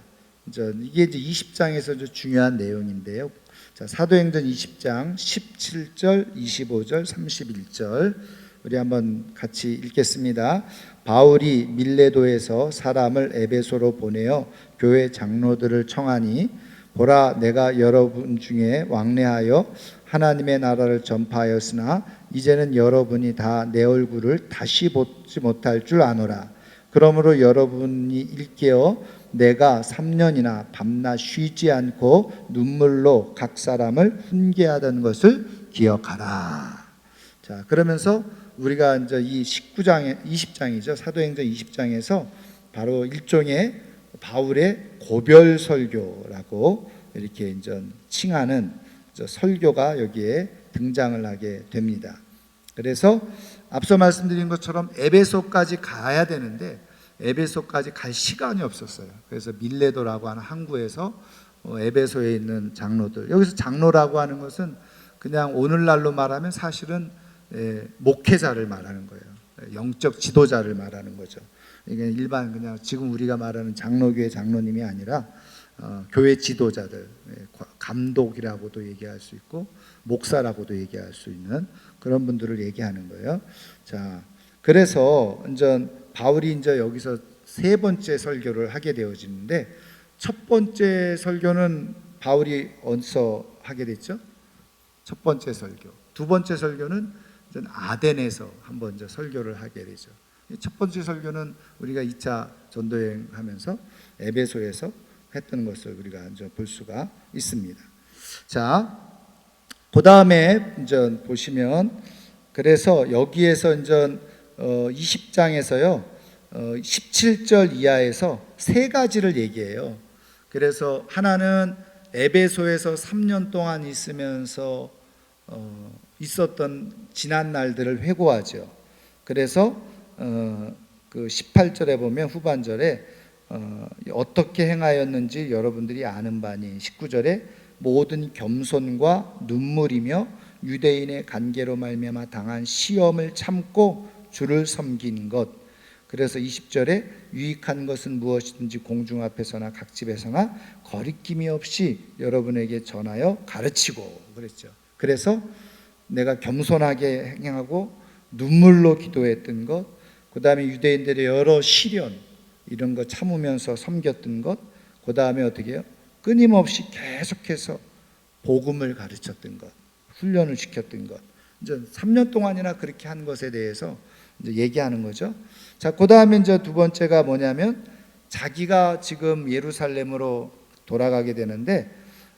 이게 이제 20장에서 중요한 내용인데요. 자, 사도행전 20장 17절, 25절, 31절 우리 한번 같이 읽겠습니다. 바울이 밀레도에서 사람을 에베소로 보내어 교회 장로들을 청하니, 보라, 내가 여러분 중에 왕래하여 하나님의 나라를 전파하였으나 이제는 여러분이 다 내 얼굴을 다시 보지 못할 줄 아노라. 그러므로 여러분이 일깨어 내가 3년이나 밤낮 쉬지 않고 눈물로 각 사람을 훈계하던 것을 기억하라. 자, 그러면서 우리가 이제 이 20장이죠. 사도행전 20장에서 바로 일종의 바울의 고별 설교라고 이렇게 이제 칭하는 설교가 여기에 등장을 하게 됩니다. 그래서 앞서 말씀드린 것처럼 에베소까지 가야 되는데 에베소까지 갈 시간이 없었어요. 그래서 밀레도라고 하는 항구에서 에베소에 있는 장로들, 여기서 장로라고 하는 것은 그냥 오늘날로 말하면 사실은 목회자를 말하는 거예요. 영적 지도자를 말하는 거죠. 이게 일반 그냥 지금 우리가 말하는 장로교회 장로님이 아니라 교회 지도자들, 감독이라고도 얘기할 수 있고 목사라고도 얘기할 수 있는 그런 분들을 얘기하는 거예요. 자, 그래서 이제 바울이 이제 여기서 세 번째 설교를 하게 되어지는데, 첫 번째 설교는 바울이 어디서 하게 됐죠? 첫 번째 설교. 두 번째 설교는 아덴에서 한번 이제 설교를 하게 되죠. 첫 번째 설교는 우리가 2차 전도여행 하면서 에베소에서 했던 것을 우리가 이제 볼 수가 있습니다. 자, 그 다음에 이제 보시면, 그래서 여기에서 이제 20장에서요 17절 이하에서 세 가지를 얘기해요. 그래서 하나는 에베소에서 3년 동안 있으면서 있었던 지난 날들을 회고하죠. 그래서 그 18절에 보면 후반절에 어떻게 행하였는지 여러분들이 아는 바니, 19절에 모든 겸손과 눈물이며 유대인의 관계로 말미암아 당한 시험을 참고 주를 섬긴 것. 그래서 20절에 유익한 것은 무엇이든지 공중 앞에서나 각 집에서나 거리낌이 없이 여러분에게 전하여 가르치고 그랬죠. 그래서 내가 겸손하게 행하고 눈물로 기도했던 것, 그 다음에 유대인들의 여러 시련 이런 거 참으면서 섬겼던 것, 그 다음에 어떻게 해요? 끊임없이 계속해서 복음을 가르쳤던 것, 훈련을 시켰던 것. 이제 3년 동안이나 그렇게 한 것에 대해서 이제 얘기하는 거죠. 자, 그 다음에 이제 두 번째가 뭐냐면, 자기가 지금 예루살렘으로 돌아가게 되는데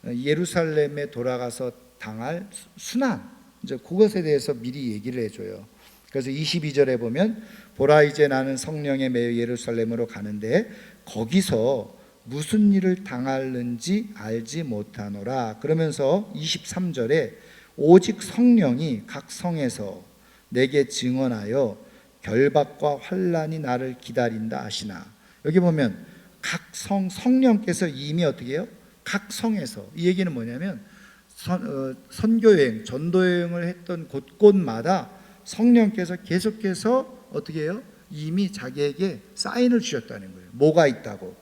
예루살렘에 돌아가서 당할 순환, 이제 그것에 대해서 미리 얘기를 해줘요. 그래서 22절에 보면, 보라, 이제 나는 성령에 매여 예루살렘으로 가는데 거기서 무슨 일을 당하는지 알지 못하노라. 그러면서 23절에 오직 성령이 각 성에서 내게 증언하여 결박과 환난이 나를 기다린다 하시나. 여기 보면 각 성령께서 이미 어떻게 해요? 각 성에서. 이 얘기는 뭐냐면 선교여행, 전도여행을 했던 곳곳마다 성령께서 계속해서 어떻게 해요? 이미 자기에게 사인을 주셨다는 거예요. 뭐가 있다고?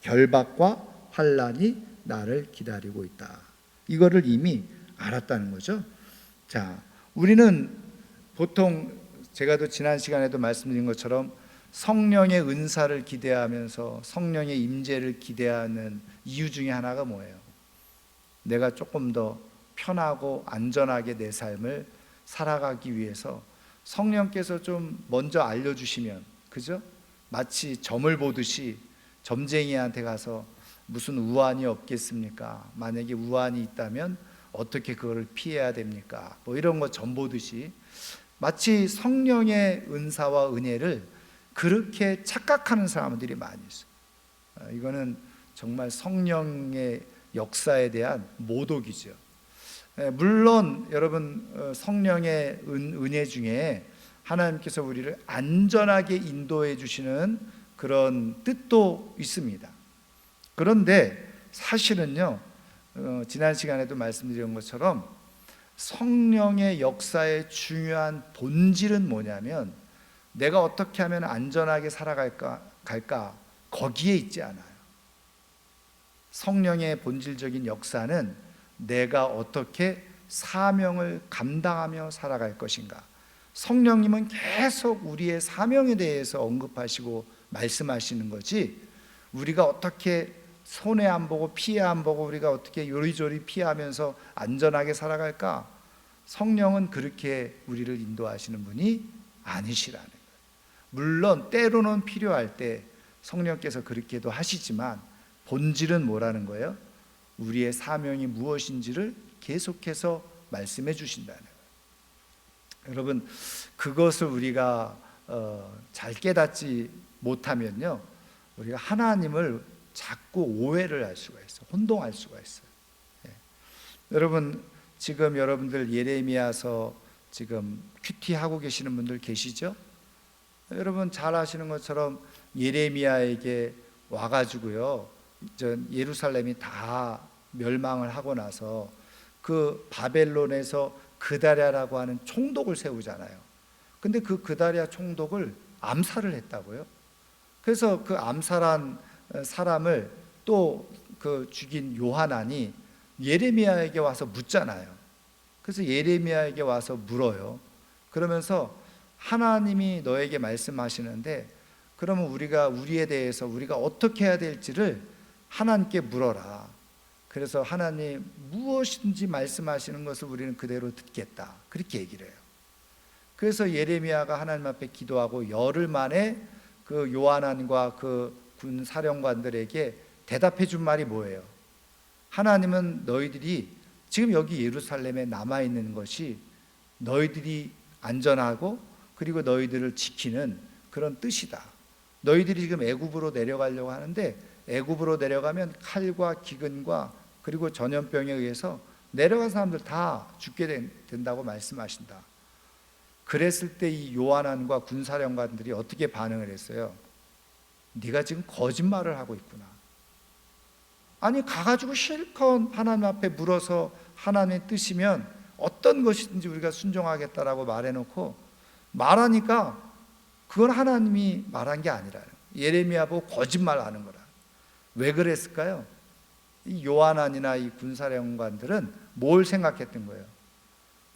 결박과 환난이 나를 기다리고 있다. 이거를 이미 알았다는 거죠. 자, 우리는 보통 제가 또 지난 시간에도 말씀드린 것처럼 성령의 은사를 기대하면서 성령의 임재를 기대하는 이유 중에 하나가 뭐예요? 내가 조금 더 편하고 안전하게 내 삶을 살아가기 위해서 성령께서 좀 먼저 알려주시면, 그죠? 마치 점을 보듯이 점쟁이한테 가서 무슨 우환이 없겠습니까? 만약에 우환이 있다면 어떻게 그거를 피해야 됩니까? 뭐 이런 거 점 보듯이 마치 성령의 은사와 은혜를 그렇게 착각하는 사람들이 많이 있어요. 이거는 정말 성령의 역사에 대한 모독이죠. 물론 여러분, 성령의 은혜 중에 하나님께서 우리를 안전하게 인도해 주시는 그런 뜻도 있습니다. 그런데 사실은요, 지난 시간에도 말씀드린 것처럼 성령의 역사의 중요한 본질은 뭐냐면 내가 어떻게 하면 안전하게 살아갈까 거기에 있지 않아요. 성령의 본질적인 역사는 내가 어떻게 사명을 감당하며 살아갈 것인가. 성령님은 계속 우리의 사명에 대해서 언급하시고 말씀하시는 거지, 우리가 어떻게 손해 안 보고 피해 안 보고 우리가 어떻게 요리조리 피하면서 안전하게 살아갈까, 성령은 그렇게 우리를 인도하시는 분이 아니시라는 거예요. 물론 때로는 필요할 때 성령께서 그렇게도 하시지만 본질은 뭐라는 거예요? 우리의 사명이 무엇인지를 계속해서 말씀해 주신다는 거예요. 여러분, 그것을 우리가 잘 깨닫지 못하면요, 우리가 하나님을 자꾸 오해를 할 수가 있어요. 혼동할 수가 있어요. 여러분, 지금 여러분들 예레미야서 지금 큐티 하고 계시는 분들 계시죠? 여러분 잘 아시는 것처럼 예레미야에게 와가지고요, 예루살렘이 다 멸망을 하고 나서 그 바벨론에서 그다랴라고 하는 총독을 세우잖아요. 근데 그 그다랴 총독을 암살을 했다고요. 그래서 그 암살한 사람을 또 그 죽인 요하난이 예레미야에게 와서 묻잖아요. 그래서 예레미야에게 와서 물어요. 그러면서 하나님이 너에게 말씀하시는데 그러면 우리가 우리에 대해서 우리가 어떻게 해야 될지를 하나님께 물어라. 그래서 하나님 무엇인지 말씀하시는 것을 우리는 그대로 듣겠다, 그렇게 얘기를 해요. 그래서 예레미야가 하나님 앞에 기도하고 열흘 만에 그 요하난과 그 군 사령관들에게 대답해 준 말이 뭐예요? 하나님은 너희들이 지금 여기 예루살렘에 남아있는 것이 너희들이 안전하고 그리고 너희들을 지키는 그런 뜻이다. 너희들이 지금 애굽으로 내려가려고 하는데 애굽으로 내려가면 칼과 기근과 그리고 전염병에 의해서 내려간 사람들 다 죽게 된다고 말씀하신다. 그랬을 때 이 요하난과 군사령관들이 어떻게 반응을 했어요? 네가 지금 거짓말을 하고 있구나. 아니 가가지고 실컷 하나님 앞에 물어서 하나님의 뜻이면 어떤 것이든지 우리가 순종하겠다라고 말해놓고 말하니까 그건 하나님이 말한 게 아니라 예레미야 보고 거짓말하는 거라. 왜 그랬을까요? 이 요하난이나 이 군사령관들은 뭘 생각했던 거예요?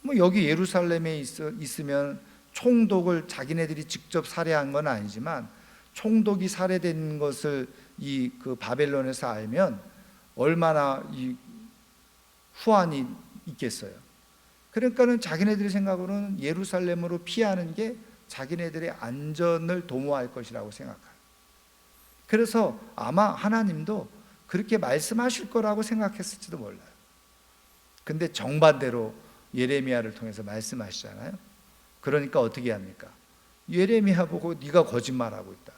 뭐 여기 예루살렘에 있으면 총독을 자기네들이 직접 살해한 건 아니지만 총독이 살해된 것을 이 그 바벨론에서 알면 얼마나 이 후환이 있겠어요. 그러니까는 자기네들의 생각으로는 예루살렘으로 피하는 게 자기네들의 안전을 도모할 것이라고 생각해요. 그래서 아마 하나님도 그렇게 말씀하실 거라고 생각했을지도 몰라요. 근데 정반대로 예레미야를 통해서 말씀하시잖아요. 그러니까 어떻게 합니까? 예레미야 보고 네가 거짓말하고 있다.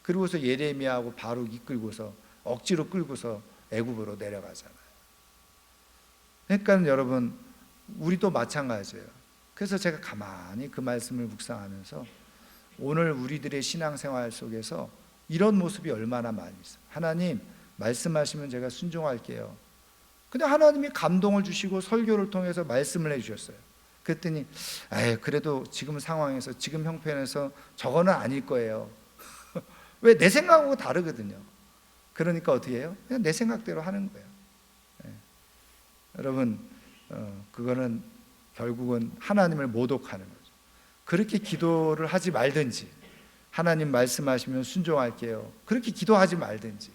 그리고서 예레미야하고 바룩 이끌고서 억지로 끌고서 애굽으로 내려가잖아요. 그러니까 여러분 우리도 마찬가지예요. 그래서 제가 가만히 그 말씀을 묵상하면서 오늘 우리들의 신앙생활 속에서 이런 모습이 얼마나 많이 있어요. 하나님 말씀하시면 제가 순종할게요. 근데 하나님이 감동을 주시고 설교를 통해서 말씀을 해주셨어요. 그랬더니 그래도 지금 상황에서, 지금 형편에서 저거는 아닐 거예요. 왜? 내 생각하고 다르거든요. 그러니까 어떻게 해요? 그냥 내 생각대로 하는 거예요. 여러분, 그거는 결국은 하나님을 모독하는 거죠. 그렇게 기도를 하지 말든지, 하나님 말씀하시면 순종할게요, 그렇게 기도하지 말든지,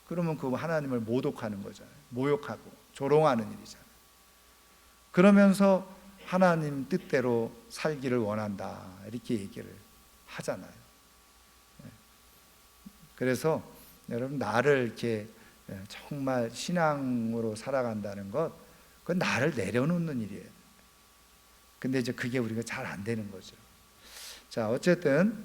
그러면 그거 하나님을 모독하는 거잖아요. 모욕하고 조롱하는 일이잖아요. 그러면서 하나님 뜻대로 살기를 원한다, 이렇게 얘기를 하잖아요. 그래서 여러분, 나를 이렇게 정말 신앙으로 살아간다는 것, 그건 나를 내려놓는 일이에요. 근데 이제 그게 우리가 잘 안 되는 거죠. 자, 어쨌든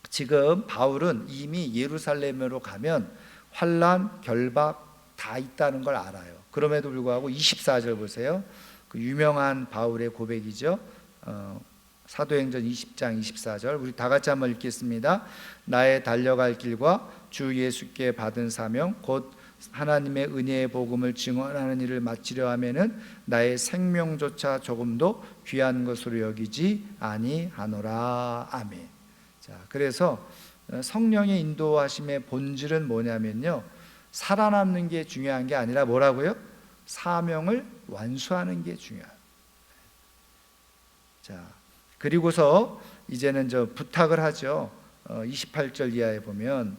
지금 바울은 이미 예루살렘으로 가면 환난, 결박 다 있다는 걸 알아요. 그럼에도 불구하고 24절 보세요. 그 유명한 바울의 고백이죠. 사도행전 20장 24절, 우리 다 같이 한번 읽겠습니다. 나의 달려갈 길과 주 예수께 받은 사명, 곧 하나님의 은혜의 복음을 증언하는 일을 마치려 하면은 나의 생명조차 조금도 귀한 것으로 여기지 아니하노라. 아멘. 자, 그래서 성령의 인도하심의 본질은 뭐냐면요, 살아남는 게 중요한 게 아니라 뭐라고요? 사명을 완수하는 게 중요해요. 자, 그리고서 이제는 저 부탁을 하죠. 28절 이하에 보면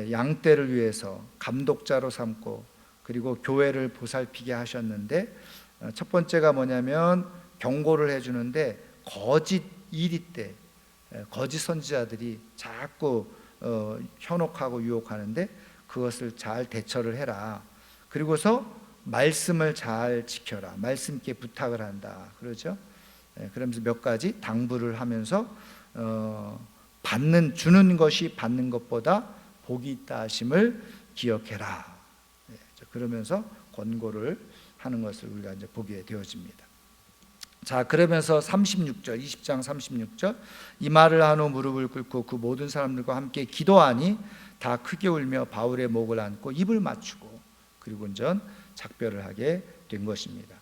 양떼를 위해서 감독자로 삼고, 그리고 교회를 보살피게 하셨는데, 첫 번째가 뭐냐면 경고를 해주는데, 거짓 이리떼, 거짓 선지자들이 자꾸 현혹하고 유혹하는데 그것을 잘 대처를 해라. 그리고서 말씀을 잘 지켜라. 말씀 있게 부탁을 한다, 그러죠. 그러면서 몇 가지 당부를 하면서 주는 것이 받는 것보다 복이 있다 하심을 기억해라. 그러면서 권고를 하는 것을 우리가 이제 보게 되어집니다. 자, 그러면서 36절, 20장 36절, 이 말을 한 후 무릎을 꿇고 그 모든 사람들과 함께 기도하니 다 크게 울며 바울의 목을 안고 입을 맞추고, 그리고 전 작별을 하게 된 것입니다.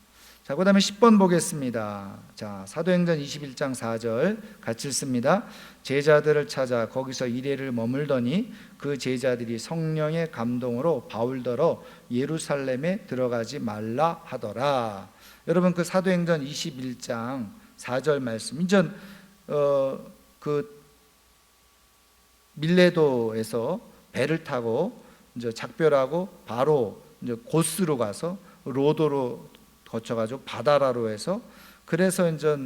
자, 그 다음에 10번 보겠습니다. 자, 사도행전 21장 4절 같이 읽습니다. 제자들을 찾아 거기서 이레를 머물더니 그 제자들이 성령의 감동으로 바울더러 예루살렘에 들어가지 말라 하더라. 여러분, 그 사도행전 21장 4절 말씀, 이제 그 밀레도에서 배를 타고 이제 작별하고 바로 이제 고스로 가서 로도로 거쳐가지고 바다라로 해서, 그래서 이제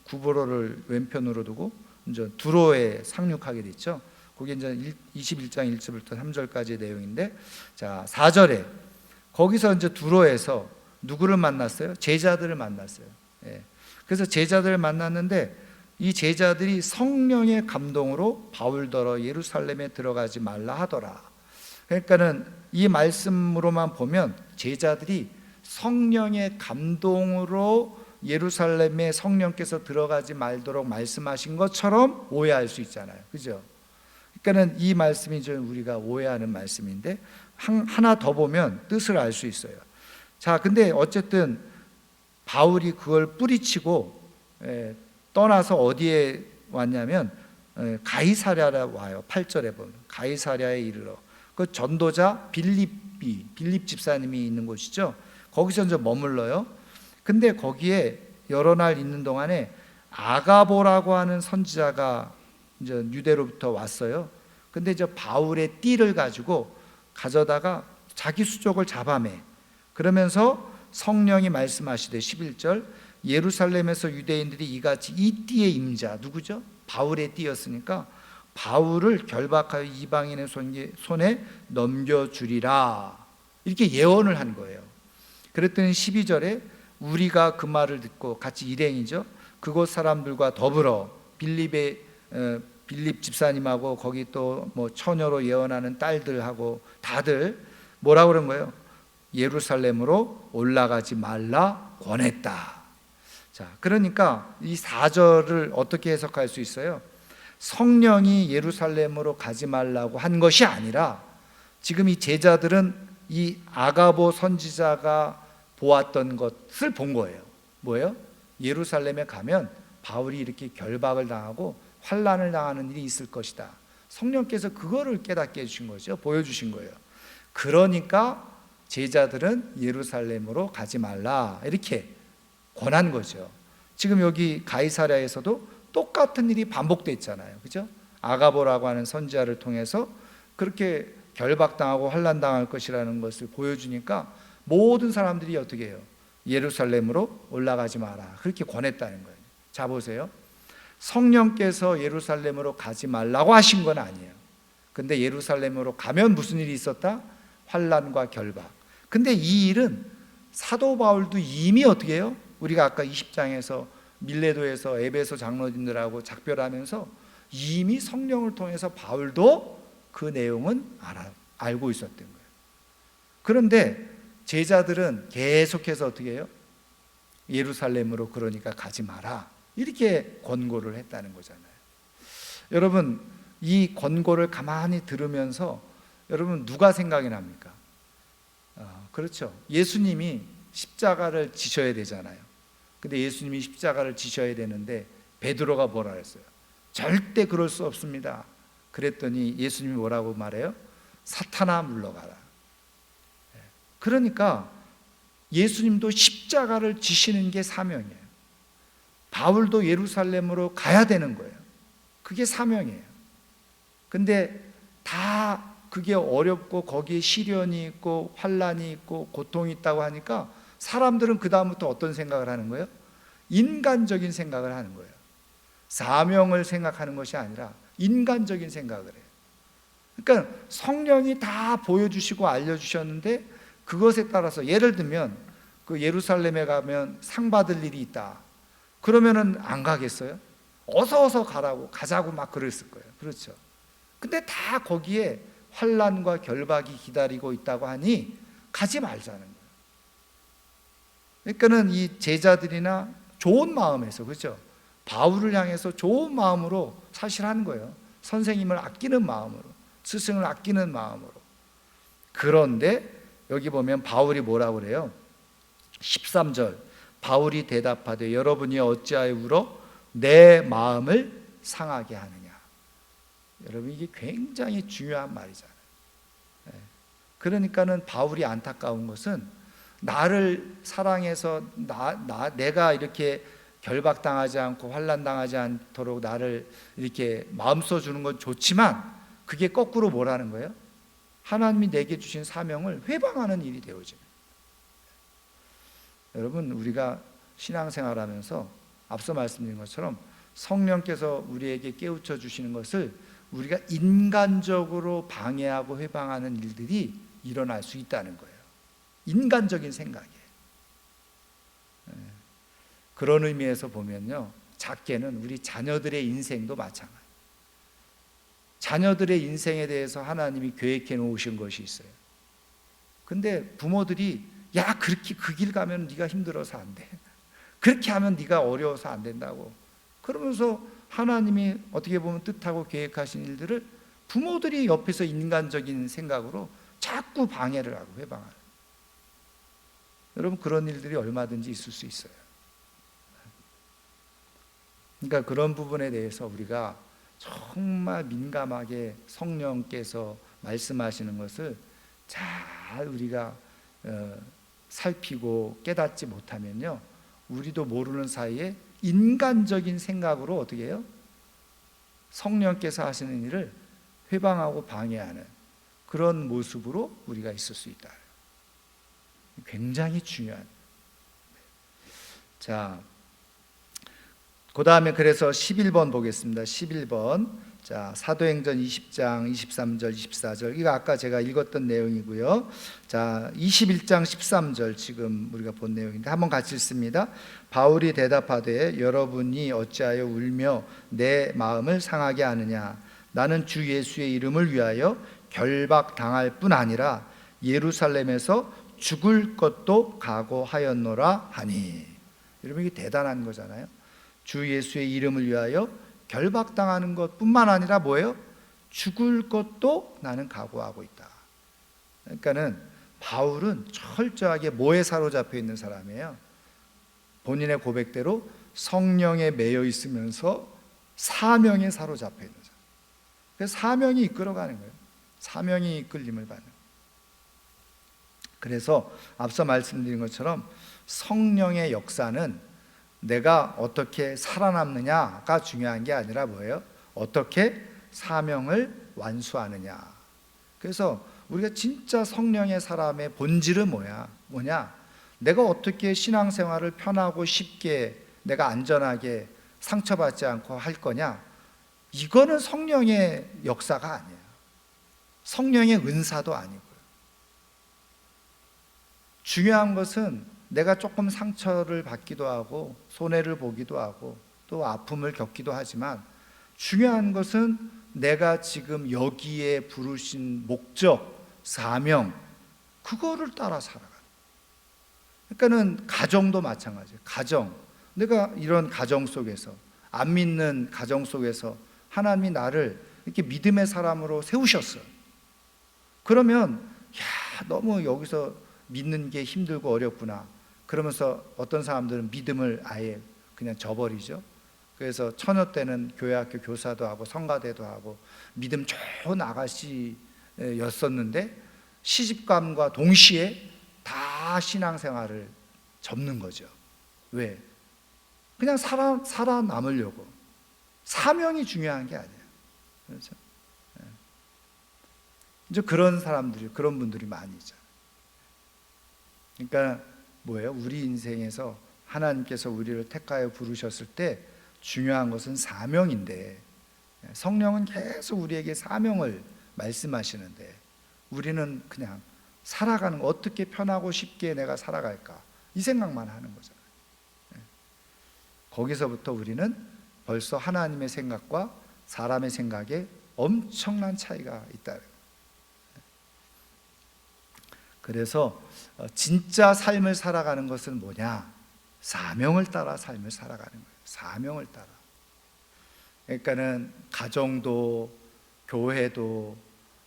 구브로를 왼편으로 두고 이제 두로에 상륙하게 됐죠. 그게 이제 21장 1절부터 3절까지의 내용인데, 자, 4절에 거기서 이제 두로에서 누구를 만났어요? 제자들을 만났어요. 그래서 제자들을 만났는데, 이 제자들이 성령의 감동으로 바울더러 예루살렘에 들어가지 말라 하더라. 그러니까는 이 말씀으로만 보면 제자들이 성령의 감동으로 예루살렘에 성령께서 들어가지 말도록 말씀하신 것처럼 오해할 수 있잖아요. 그죠? 그러니까는 이 말씀이 좀 우리가 오해하는 말씀인데, 하나 더 보면 뜻을 알 수 있어요. 자, 근데 어쨌든 바울이 그걸 뿌리치고 떠나서 어디에 왔냐면 가이사랴에 와요. 8절에 보면 가이사랴에 이르러, 그 전도자 빌립 집사님이 있는 곳이죠. 거기서 이제 머물러요. 근데 거기에 여러 날 있는 동안에 아가보라고 하는 선지자가 이제 유대로부터 왔어요. 근데 이제 바울의 띠를 가져다가 자기 수족을 잡아매. 그러면서 성령이 말씀하시되 11절, 예루살렘에서 유대인들이 이같이 이 띠의 임자, 누구죠? 바울의 띠였으니까 바울을 결박하여 이방인의 손에 넘겨주리라, 이렇게 예언을 한 거예요. 그랬더니 12절에 우리가 그 말을 듣고 같이 일행이죠, 그곳 사람들과 더불어 빌립 집사님하고 거기 또 뭐 처녀로 예언하는 딸들하고 다들 뭐라고 그런 거예요? 예루살렘으로 올라가지 말라 권했다. 자, 그러니까 이 4절을 어떻게 해석할 수 있어요? 성령이 예루살렘으로 가지 말라고 한 것이 아니라, 지금 이 제자들은 이 아가보 선지자가 보았던 것을 본 거예요. 뭐예요? 예루살렘에 가면 바울이 이렇게 결박을 당하고 환난을 당하는 일이 있을 것이다. 성령께서 그거를 깨닫게 해주신 거죠. 보여주신 거예요. 그러니까 제자들은 예루살렘으로 가지 말라 이렇게 권한 거죠. 지금 여기 가이사랴에서도 똑같은 일이 반복됐잖아요. 그죠? 아가보라고 하는 선지자를 통해서 그렇게 결박당하고 환난당할 것이라는 것을 보여주니까 모든 사람들이 어떻게 해요? 예루살렘으로 올라가지 마라 그렇게 권했다는 거예요. 자 보세요. 성령께서 예루살렘으로 가지 말라고 하신 건 아니에요. 근데 예루살렘으로 가면 무슨 일이 있었다? 환난과 결박. 근데 이 일은 사도 바울도 이미 어떻게 해요? 우리가 아까 20장에서 밀레도에서 에베소 장로님들하고 작별하면서 이미 성령을 통해서 바울도 그 내용은 알고 있었던 거예요. 그런데 제자들은 계속해서 어떻게 해요? 예루살렘으로 그러니까 가지 마라 이렇게 권고를 했다는 거잖아요. 여러분 이 권고를 가만히 들으면서 여러분 누가 생각이 납니까? 그렇죠. 예수님이 십자가를 지셔야 되잖아요. 근데 예수님이 십자가를 지셔야 되는데 베드로가 뭐라 했어요? 절대 그럴 수 없습니다. 그랬더니 예수님이 뭐라고 말해요? 사탄아 물러가라. 그러니까 예수님도 십자가를 지시는 게 사명이에요. 바울도 예루살렘으로 가야 되는 거예요. 그게 사명이에요. 근데 다 그게 어렵고 거기에 시련이 있고 환난이 있고 고통이 있다고 하니까 사람들은 그 다음부터 어떤 생각을 하는 거예요? 인간적인 생각을 하는 거예요. 사명을 생각하는 것이 아니라 인간적인 생각을 해요. 그러니까 성령이 다 보여주시고 알려주셨는데 그것에 따라서 예를 들면 그 예루살렘에 가면 상 받을 일이 있다. 그러면은 안 가겠어요? 어서 가자고 막 그랬을 거예요. 그렇죠. 근데 다 거기에 환난과 결박이 기다리고 있다고 하니 가지 말자는 거예요. 그러니까는 이 제자들이나 좋은 마음에서 그렇죠. 바울을 향해서 좋은 마음으로 사실 하는 거예요. 선생님을 아끼는 마음으로, 스승을 아끼는 마음으로. 그런데 여기 보면 바울이 뭐라고 그래요? 13절 바울이 대답하되 여러분이 어찌하여 울어 내 마음을 상하게 하느냐. 여러분 이게 굉장히 중요한 말이잖아요. 그러니까는 바울이 안타까운 것은 나를 사랑해서 내가 이렇게 결박당하지 않고 환난당하지 않도록 나를 이렇게 마음 써주는 건 좋지만 그게 거꾸로 뭐라는 거예요? 하나님이 내게 주신 사명을 회방하는 일이 되어져요. 여러분 우리가 신앙생활하면서 앞서 말씀드린 것처럼 성령께서 우리에게 깨우쳐 주시는 것을 우리가 인간적으로 방해하고 회방하는 일들이 일어날 수 있다는 거예요. 인간적인 생각이에요. 그런 의미에서 보면요, 작게는 우리 자녀들의 인생도 마찬가지예요. 자녀들의 인생에 대해서 하나님이 계획해 놓으신 것이 있어요. 근데 부모들이 야 그렇게 그 길 가면 네가 힘들어서 안 돼. 그렇게 하면 네가 어려워서 안 된다고. 그러면서 하나님이 어떻게 보면 뜻하고 계획하신 일들을 부모들이 옆에서 인간적인 생각으로 자꾸 방해를 하고 회방하는. 여러분 그런 일들이 얼마든지 있을 수 있어요. 그러니까 그런 부분에 대해서 우리가 정말 민감하게 성령께서 말씀하시는 것을 잘 우리가 살피고 깨닫지 못하면요, 우리도 모르는 사이에 인간적인 생각으로 어떻게 해요? 성령께서 하시는 일을 회방하고 방해하는 그런 모습으로 우리가 있을 수 있다. 굉장히 중요한. 자, 그 다음에 그래서 11번 보겠습니다. 11번. 자, 사도행전 20장 23절 24절 이거 아까 제가 읽었던 내용이고요. 자, 21장 13절 지금 우리가 본 내용인데 한번 같이 읽습니다. 바울이 대답하되 여러분이 어찌하여 울며 내 마음을 상하게 하느냐. 나는 주 예수의 이름을 위하여 결박당할 뿐 아니라 예루살렘에서 죽을 것도 각오하였노라 하니. 여러분 이게 대단한 거잖아요. 주 예수의 이름을 위하여 결박당하는 것뿐만 아니라 뭐예요? 죽을 것도 나는 각오하고 있다. 그러니까는 바울은 철저하게 뭐에 사로잡혀 있는 사람이에요? 본인의 고백대로 성령에 매여 있으면서 사명에 사로잡혀 있는 사람. 그래서 사명이 이끌어가는 거예요. 사명이 이끌림을 받는 거예요. 그래서 앞서 말씀드린 것처럼 성령의 역사는 내가 어떻게 살아남느냐가 중요한 게 아니라 뭐예요? 어떻게 사명을 완수하느냐. 그래서 우리가 진짜 성령의 사람의 본질은 뭐냐? 내가 어떻게 신앙생활을 편하고 쉽게 내가 안전하게 상처받지 않고 할 거냐? 이거는 성령의 역사가 아니에요. 성령의 은사도 아니고요. 중요한 것은 내가 조금 상처를 받기도 하고 손해를 보기도 하고 또 아픔을 겪기도 하지만 중요한 것은 내가 지금 여기에 부르신 목적, 사명, 그거를 따라 살아가는 거예요. 그러니까는 가정도 마찬가지예요. 가정, 내가 이런 가정 속에서, 안 믿는 가정 속에서 하나님이 나를 이렇게 믿음의 사람으로 세우셨어요. 그러면 너무 여기서 믿는 게 힘들고 어렵구나. 그러면서 어떤 사람들은 믿음을 아예 그냥 저버리죠. 그래서 처녀 때는 교회학교 교사도 하고 성가대도 하고 믿음 좋은 아가씨였었는데 시집감과 동시에 다 신앙생활을 접는 거죠. 왜? 그냥 살아남으려고. 사명이 중요한 게 아니에요. 그렇죠? 이제 그런 분들이 많이 있잖아요. 그러니까 뭐예요? 우리 인생에서 하나님께서 우리를 택하여 부르셨을 때 중요한 것은 사명인데, 성령은 계속 우리에게 사명을 말씀하시는데 우리는 그냥 살아가는 거, 어떻게 편하고 쉽게 내가 살아갈까, 이 생각만 하는 거잖아요. 거기서부터 우리는 벌써 하나님의 생각과 사람의 생각에 엄청난 차이가 있다. 그래서 진짜 삶을 살아가는 것은 뭐냐? 사명을 따라 삶을 살아가는 거예요. 사명을 따라. 그러니까는 가정도 교회도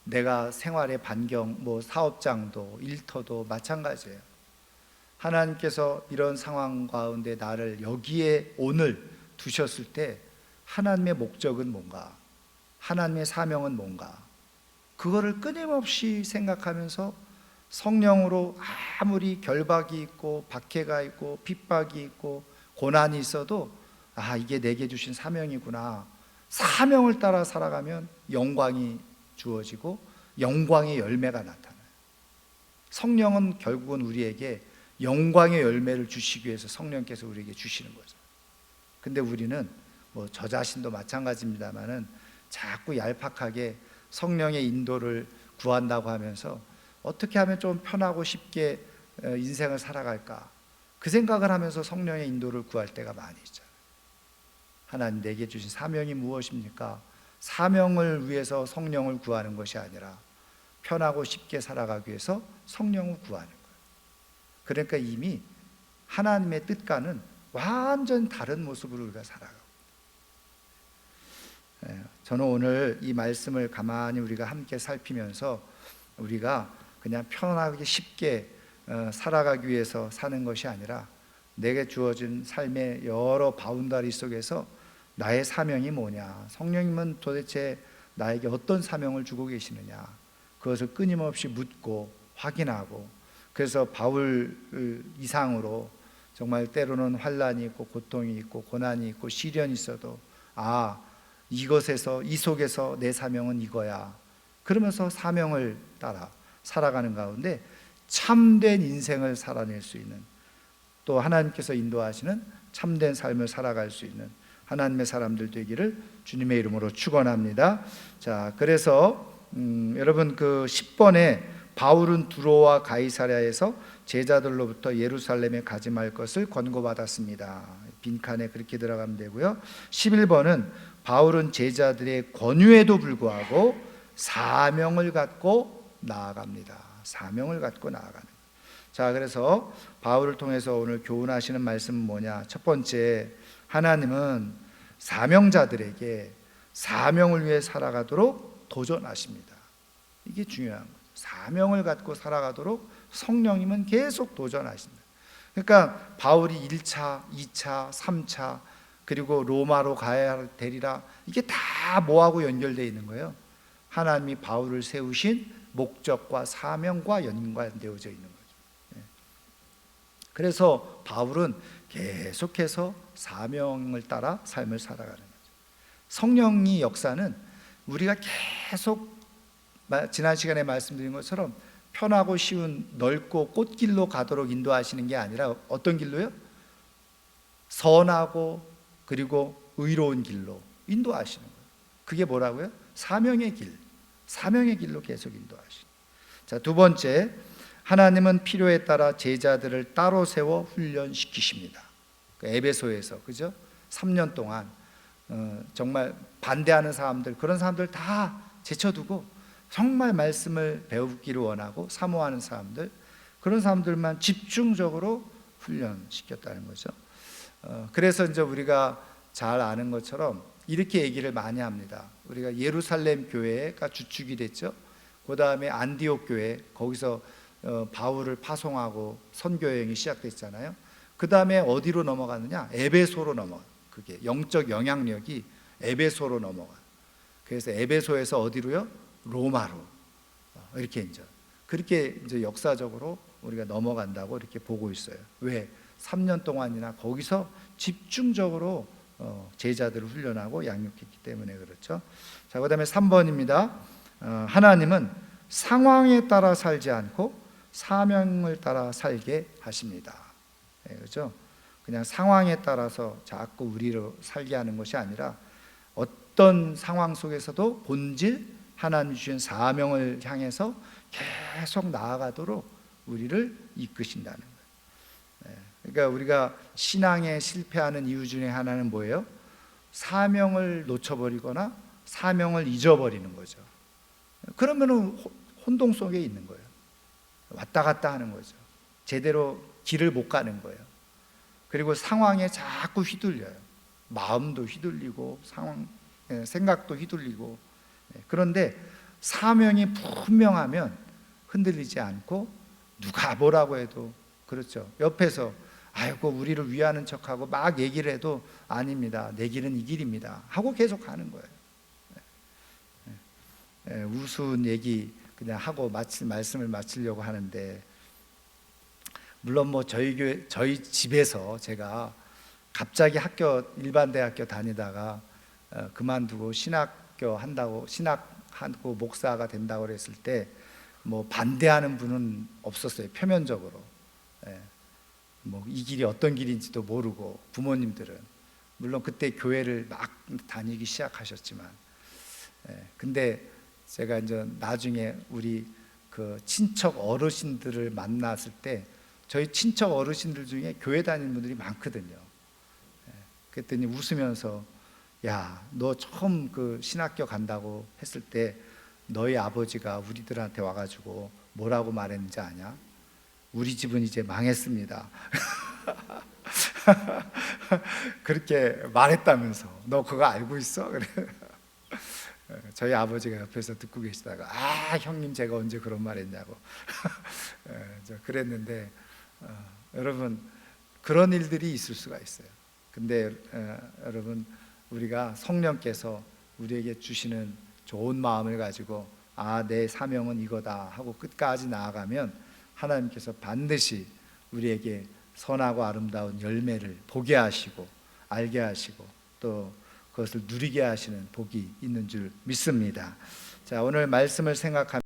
내가 생활의 반경, 사업장도 일터도 마찬가지예요. 하나님께서 이런 상황 가운데 나를 여기에 오늘 두셨을 때 하나님의 목적은 뭔가? 하나님의 사명은 뭔가? 그거를 끊임없이 생각하면서 성령으로 아무리 결박이 있고 박해가 있고 핍박이 있고 고난이 있어도 이게 내게 주신 사명이구나. 사명을 따라 살아가면 영광이 주어지고 영광의 열매가 나타나요. 성령은 결국은 우리에게 영광의 열매를 주시기 위해서 성령께서 우리에게 주시는 거죠. 근데 우리는 저 자신도 마찬가지입니다만은 자꾸 얄팍하게 성령의 인도를 구한다고 하면서 어떻게 하면 좀 편하고 쉽게 인생을 살아갈까, 그 생각을 하면서 성령의 인도를 구할 때가 많이 있잖아요. 하나님 내게 주신 사명이 무엇입니까? 사명을 위해서 성령을 구하는 것이 아니라 편하고 쉽게 살아가기 위해서 성령을 구하는 거예요. 그러니까 이미 하나님의 뜻과는 완전 다른 모습으로 우리가 살아가고, 저는 오늘 이 말씀을 가만히 우리가 함께 살피면서 우리가 그냥 편하게 쉽게 살아가기 위해서 사는 것이 아니라 내게 주어진 삶의 여러 바운다리 속에서 나의 사명이 뭐냐, 성령님은 도대체 나에게 어떤 사명을 주고 계시느냐, 그것을 끊임없이 묻고 확인하고, 그래서 바울 이상으로 정말 때로는 환난이 있고 고통이 있고 고난이 있고 시련이 있어도 이것에서, 이 속에서 내 사명은 이거야, 그러면서 사명을 따라 살아가는 가운데 참된 인생을 살아낼 수 있는, 또 하나님께서 인도하시는 참된 삶을 살아갈 수 있는 하나님의 사람들 되기를 주님의 이름으로 축원합니다. 자, 그래서 여러분 그 10번에 바울은 두로와 가이사랴에서 제자들로부터 예루살렘에 가지 말 것을 권고받았습니다. 빈칸에 그렇게 들어가면 되고요. 11번은 바울은 제자들의 권유에도 불구하고 사명을 갖고 나아갑니다. 사명을 갖고 나아가는 거예요. 자, 그래서 바울을 통해서 오늘 교훈하시는 말씀은 뭐냐? 첫 번째, 하나님은 사명자들에게 사명을 위해 살아가도록 도전하십니다. 이게 중요한 거예요. 사명을 갖고 살아가도록 성령님은 계속 도전하신다. 그러니까 바울이 1차, 2차, 3차 그리고 로마로 가야 되리라, 이게 다 뭐하고 연결되어 있는 거예요? 하나님이 바울을 세우신 목적과 사명과 연관되어져 있는 거죠. 그래서 바울은 계속해서 사명을 따라 삶을 살아가는 거죠. 성령의 역사는 우리가 계속 지난 시간에 말씀드린 것처럼 편하고 쉬운 넓고 꽃길로 가도록 인도하시는 게 아니라 어떤 길로요? 선하고 그리고 의로운 길로 인도하시는 거예요. 그게 뭐라고요? 사명의 길, 사명의 길로 계속 인도하시는. 자, 두 번째, 하나님은 필요에 따라 제자들을 따로 세워 훈련시키십니다. 에베소에서 그죠? 3년 동안 정말 반대하는 사람들, 그런 사람들 다 제쳐두고 정말 말씀을 배우기를 원하고 사모하는 사람들, 그런 사람들만 집중적으로 훈련시켰다는 거죠. 그래서 이제 우리가 잘 아는 것처럼 이렇게 얘기를 많이 합니다. 우리가 예루살렘 교회가 주축이 됐죠. 그 다음에 안디옥 교회, 거기서 바울을 파송하고 선교 여행이 시작됐잖아요. 그 다음에 어디로 넘어가느냐? 에베소로 넘어가. 그게 영적 영향력이 에베소로 넘어가. 그래서 에베소에서 어디로요? 로마로. 이렇게 이제 그렇게 이제 역사적으로 우리가 넘어간다고 이렇게 보고 있어요. 왜? 3년 동안이나 거기서 집중적으로 제자들을 훈련하고 양육했기 때문에 그렇죠. 자, 그다음에 3번입니다. 하나님은 상황에 따라 살지 않고 사명을 따라 살게 하십니다. 그렇죠? 그냥 상황에 따라서 자꾸 우리로 살게 하는 것이 아니라 어떤 상황 속에서도 본질, 하나님 주신 사명을 향해서 계속 나아가도록 우리를 이끄신다는 거예요. 그러니까 우리가 신앙에 실패하는 이유 중에 하나는 뭐예요? 사명을 놓쳐버리거나 사명을 잊어버리는 거죠. 그러면 혼동 속에 있는 거예요. 왔다 갔다 하는 거죠. 제대로 길을 못 가는 거예요. 그리고 상황에 자꾸 휘둘려요. 마음도 휘둘리고 생각도 휘둘리고. 그런데 사명이 분명하면 흔들리지 않고 누가 뭐라고 해도 그렇죠. 옆에서 아이고 우리를 위하는 척하고 막 얘기를 해도 아닙니다. 내 길은 이 길입니다. 하고 계속 가는 거예요. 우스운 얘기 그냥 하고 말씀을 마치려고 하는데, 물론 뭐 저희 집에서 제가 갑자기 일반 대학교 다니다가 그만두고 신학교 한다고, 신학하고 목사가 된다고 그랬을 때 뭐 반대하는 분은 없었어요. 표면적으로. 뭐 이 길이 어떤 길인지도 모르고, 부모님들은 물론 그때 교회를 막 다니기 시작하셨지만, 근데 제가 이제 나중에 우리 그 친척 어르신들을 만났을 때 저희 친척 어르신들 중에 교회 다니는 분들이 많거든요. 그랬더니 웃으면서 야, 너 처음 그 신학교 간다고 했을 때 너희 아버지가 우리들한테 와가지고 뭐라고 말했는지 아냐? 우리 집은 이제 망했습니다. 그렇게 말했다면서. 너 그거 알고 있어? 그래. 저희 아버지가 옆에서 듣고 계시다가 아, 형님 제가 언제 그런 말 했냐고 그랬는데, 여러분 그런 일들이 있을 수가 있어요. 근데 여러분, 우리가 성령께서 우리에게 주시는 좋은 마음을 가지고 아, 내 사명은 이거다 하고 끝까지 나아가면 하나님께서 반드시 우리에게 선하고 아름다운 열매를 보게 하시고 알게 하시고 또 그것을 누리게 하시는 복이 있는 줄 믿습니다. 자, 오늘 말씀을 생각하면